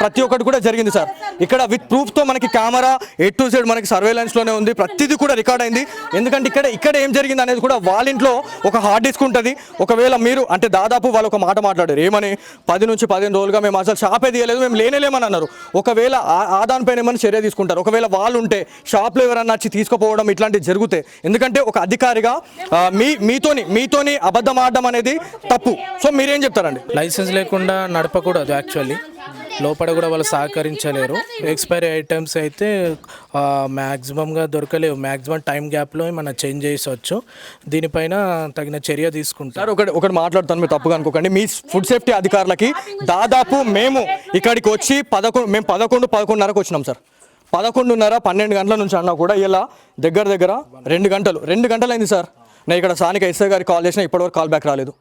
[SPEAKER 1] ప్రతి ఒక్కటి కూడా జరిగింది సార్. ఇక్కడ విత్ ప్రూఫ్తో మనకి కెమెరా A to Z మనకి సర్వేలెన్స్లోనే ఉంది. ప్రతిదీ కూడా రికార్డ్ అయింది. ఎందుకంటే ఇక్కడ ఏం జరిగింది అనేది కూడా వాళ్ళ ఇంట్లో ఒక హార్డ్ డిస్క్ ఉంటుంది. ఒకవేళ మీరు అంటే దాదాపు వాళ్ళు ఒక మాట మాట్లాడారు, ఏమని 10 నుంచి 15 రోజులుగా మేము అసలు షాపే తీయలేదు, మేము లేనేలేమని అన్నారు. ఒకవేళ ఆదానిపైన ఏమైనా చర్య తీసుకుంటారు. ఒకవేళ వాళ్ళు ఉంటే షాప్లో ఎవరన్నా వచ్చి తీసుకుపోవడం ఇట్లాంటివి జరుగుతాయి. ఎందుకంటే ఒక అధికారిగా మీతోని అబద్ధం ఆడడం అనేది తప్పు. సో మీరేం చెప్తారండి?
[SPEAKER 3] లైసెన్స్ లేకుండా నడపకూడదు. యాక్చువల్లీ లోపల కూడా వాళ్ళు సహకరించలేరు. ఎక్స్పైరీ ఐటమ్స్ అయితే మ్యాక్సిమంగా దొరకలేవు. మ్యాక్సిమం టైం గ్యాప్లో మనం చేంజ్ చేసవచ్చు. దీనిపైన తగిన చర్య తీసుకుంటారు.
[SPEAKER 1] సార్ ఒకటి మాట్లాడుతాను, మీరు తప్పుగా అనుకోకండి. మీ ఫుడ్ సేఫ్టీ అధికారులకి దాదాపు మేము ఇక్కడికి వచ్చి 11:30కు వచ్చినాం సార్. 11:30, 12 గంటల నుంచి అన్నా కూడా ఇలా దగ్గర 2 గంటలు అయింది సార్. నేను ఇక్కడ స్థానిక ఎస్ఐ గారికి కాల్ చేసినా ఇప్పటివరకు కాల్ బ్యాక్ రాలేదు.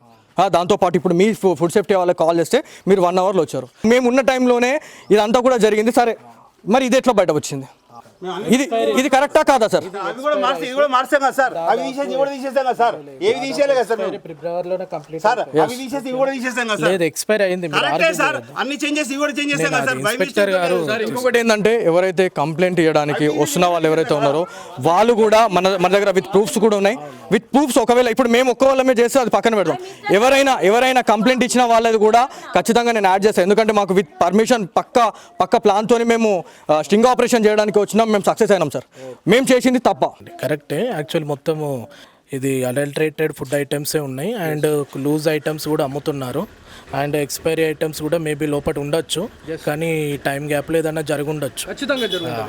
[SPEAKER 1] దాంతోపాటు ఇప్పుడు మీ ఫుడ్ సేఫ్టీ వాళ్ళకి కాల్ చేస్తే మీరు 1 అవర్లో వచ్చారు. మేము ఉన్న టైంలోనే ఇదంతా కూడా జరిగింది. సరే మరి ఇది ఎట్లా బయట వచ్చింది? ఇది కరెక్టా కాదా సార్?
[SPEAKER 4] అవి కూడా మార్చాం కదా సార్. అవి తీసేసి కూడా తీసేసాం కదా సార్. ఏవి తీసేయలే కదా సార్.
[SPEAKER 3] ఫిబ్రవరిలోనే complete
[SPEAKER 4] sir. అవి తీసేసి ఇవి కూడా తీసేసాం కదా సార్.
[SPEAKER 3] లేదు, ఎక్స్పైర్ అయింది
[SPEAKER 4] సార్. అన్ని చేంజెస్ ఇవి కూడా చేంజ్ చేసాం కదా సార్.
[SPEAKER 3] ఇన్స్పెక్టర్ గారు
[SPEAKER 1] ఇంకొకటి ఏంటంటే, ఎవరైతే కంప్లైంట్ చేయడానికి వస్తున్న వాళ్ళు ఎవరైతే ఉన్నారో వాళ్ళు కూడా మన దగ్గర విత్ ప్రూఫ్స్ కూడా ఉన్నాయి. విత్ ప్రూఫ్స్ ఒకవేళ ఇప్పుడు మేము ఒక్క వాళ్ళమే చేస్తే అది పక్కన పెడతాం. ఎవరైనా కంప్లైంట్ ఇచ్చిన వాళ్ళది కూడా ఖచ్చితంగా నేను యాడ్ చేస్తాను. ఎందుకంటే మాకు విత్ పర్మిషన్ పక్క ప్లాన్తో మేము స్టింగ్ ఆపరేషన్ చేయడానికి వచ్చినాం. మేము సక్సెస్ అయినాం సార్. మేము చేసింది తప్ప
[SPEAKER 3] కరెక్టే. యాక్చువల్ మొత్తము ఇది అడల్టరేటెడ్ ఫుడ్ ఐటమ్సే ఉన్నాయి. అండ్ లూజ్ ఐటమ్స్ కూడా అమ్ముతున్నారు. అండ్ ఎక్స్పైరీ ఐటమ్స్ కూడా మేబీ లోపల ఉండొచ్చు. కానీ టైం గ్యాప్లో ఏదైనా జరుగుండొచ్చు.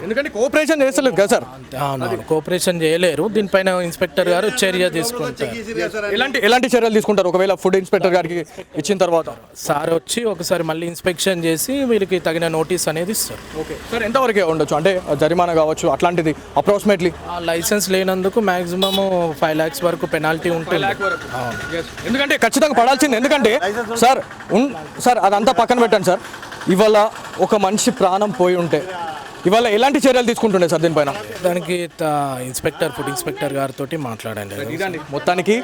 [SPEAKER 1] ఎందుకంటే కోఆపరేషన్ చేస్తలేదు కదా సార్.
[SPEAKER 3] అవును, కోఆపరేషన్ చేయలేరు. దీనిపైన ఇన్స్పెక్టర్ గారు చర్య తీసుకుంటారు.
[SPEAKER 1] ఎలాంటి చర్యలు తీసుకుంటారు ఒకవేళ ఫుడ్ ఇన్స్పెక్టర్ గారికి ఇచ్చిన తర్వాత?
[SPEAKER 3] సార్ వచ్చి ఒకసారి మళ్ళీ ఇన్స్పెక్షన్ చేసి వీరికి తగిన నోటీస్ అనేది ఇస్తారు.
[SPEAKER 1] ఓకే సార్, ఎంతవరకే ఉండొచ్చు అంటే జరిమానా కావచ్చు అట్లాంటిది అప్రాక్సిమేట్లీ?
[SPEAKER 3] లైసెన్స్ లేనందుకు మ్యాక్సిమమ్ 5 lakhs lakhs వరకు పెనాల్టీ ఉంటుంది.
[SPEAKER 1] ఎందుకంటే ఖచ్చితంగా పడాల్సింది. ఎందుకంటే సార్ సార్ అదంతా పక్కన పెట్టండి సార్. ఇవాళ ఒక మనిషి ప్రాణం పోయి ఉంటే ఇవాళ ఎలాంటి చర్యలు తీసుకుంటుండే సార్ దీనిపైన?
[SPEAKER 3] దానికి ఫుడ్ ఇన్స్పెక్టర్ గారితో మాట్లాడండి.
[SPEAKER 1] ఇదండి మొత్తానికి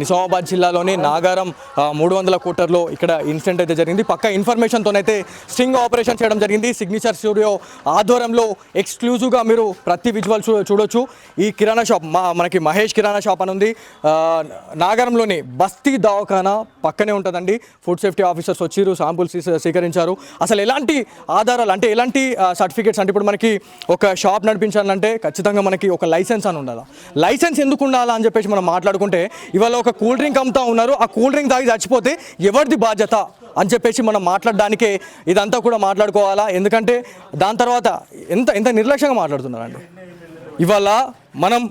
[SPEAKER 1] నిజామాబాద్ జిల్లాలోని నాగారం 300 కోటర్లో ఇక్కడ ఇన్సిడెంట్ అయితే జరిగింది. పక్క ఇన్ఫర్మేషన్తోనైతే స్టింగ్ ఆపరేషన్ చేయడం జరిగింది. సిగ్నేచర్ స్టూడియో ఆధ్వర్యంలో ఎక్స్క్లూజివ్గా మీరు ప్రతి విజువల్ చూడొచ్చు. ఈ కిరాణా షాప్ మనకి మహేష్ కిరాణా షాప్ అని ఉంది. నాగారంలోని బస్తీ దవాఖానా పక్కనే ఉంటుందండి. ఫుడ్ సేఫ్టీ ఆఫీసర్స్ వచ్చిరు, శాంపుల్స్ స్వీకరించారు. అసలు ఎలాంటి ఆధారాలు అంటే ఎలాంటి సర్టిఫికేట్స్ అంటే ఇప్పుడు మనకి ఒక షాప్ నడిపించాలంటే ఖచ్చితంగా మనకి ఒక లైసెన్స్ అని ఉండాలి. లైసెన్స్ ఎందుకు ఉండాలా అని చెప్పేసి మనం మాట్లాడుకుంటే ఇవాళ ఒక కూల్ డ్రింక్ అమ్ముతా ఉన్నారు. ఆ కూల్ డ్రింక్ తాగి చచ్చిపోతే ఎవరిది బాధ్యత అని చెప్పేసి మనం మాట్లాడడానికే ఇదంతా కూడా మాట్లాడుకోవాలా. ఎందుకంటే దాని తర్వాత ఎంత నిర్లక్ష్యంగా మాట్లాడుతున్నారండి. ఇవాళ మనం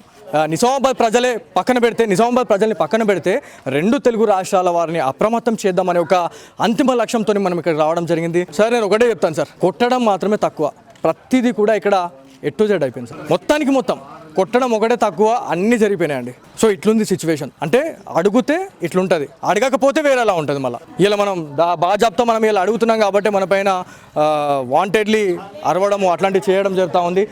[SPEAKER 1] నిజామాబాద్ ప్రజల్ని పక్కన పెడితే 2 తెలుగు రాష్ట్రాల వారిని అప్రమత్తం చేద్దామనే ఒక అంతిమ లక్ష్యంతో మనం ఇక్కడ రావడం జరిగింది. సార్ నేను ఒకటే చెప్తాను సార్, కొట్టడం మాత్రమే తక్కువ, ప్రతిదీ కూడా ఇక్కడ ఎటు జెడ్ అయిపోయింది సార్. మొత్తం కొట్టడం ఒకటే తక్కువ, అన్నీ జరిగిపోయినాయండి. సో ఇట్లుంది సిచ్యువేషన్. అంటే అడిగితే ఇట్లుంటుంది, అడగకపోతే వేరేలా ఉంటుంది. మళ్ళీ ఇలా మనం బాగా చెప్తా మనం ఇలా అడుగుతున్నాం కాబట్టి మన పైన వాంటెడ్లీ అరవడము అట్లాంటివి చేయడం జరుగుతూ ఉంది.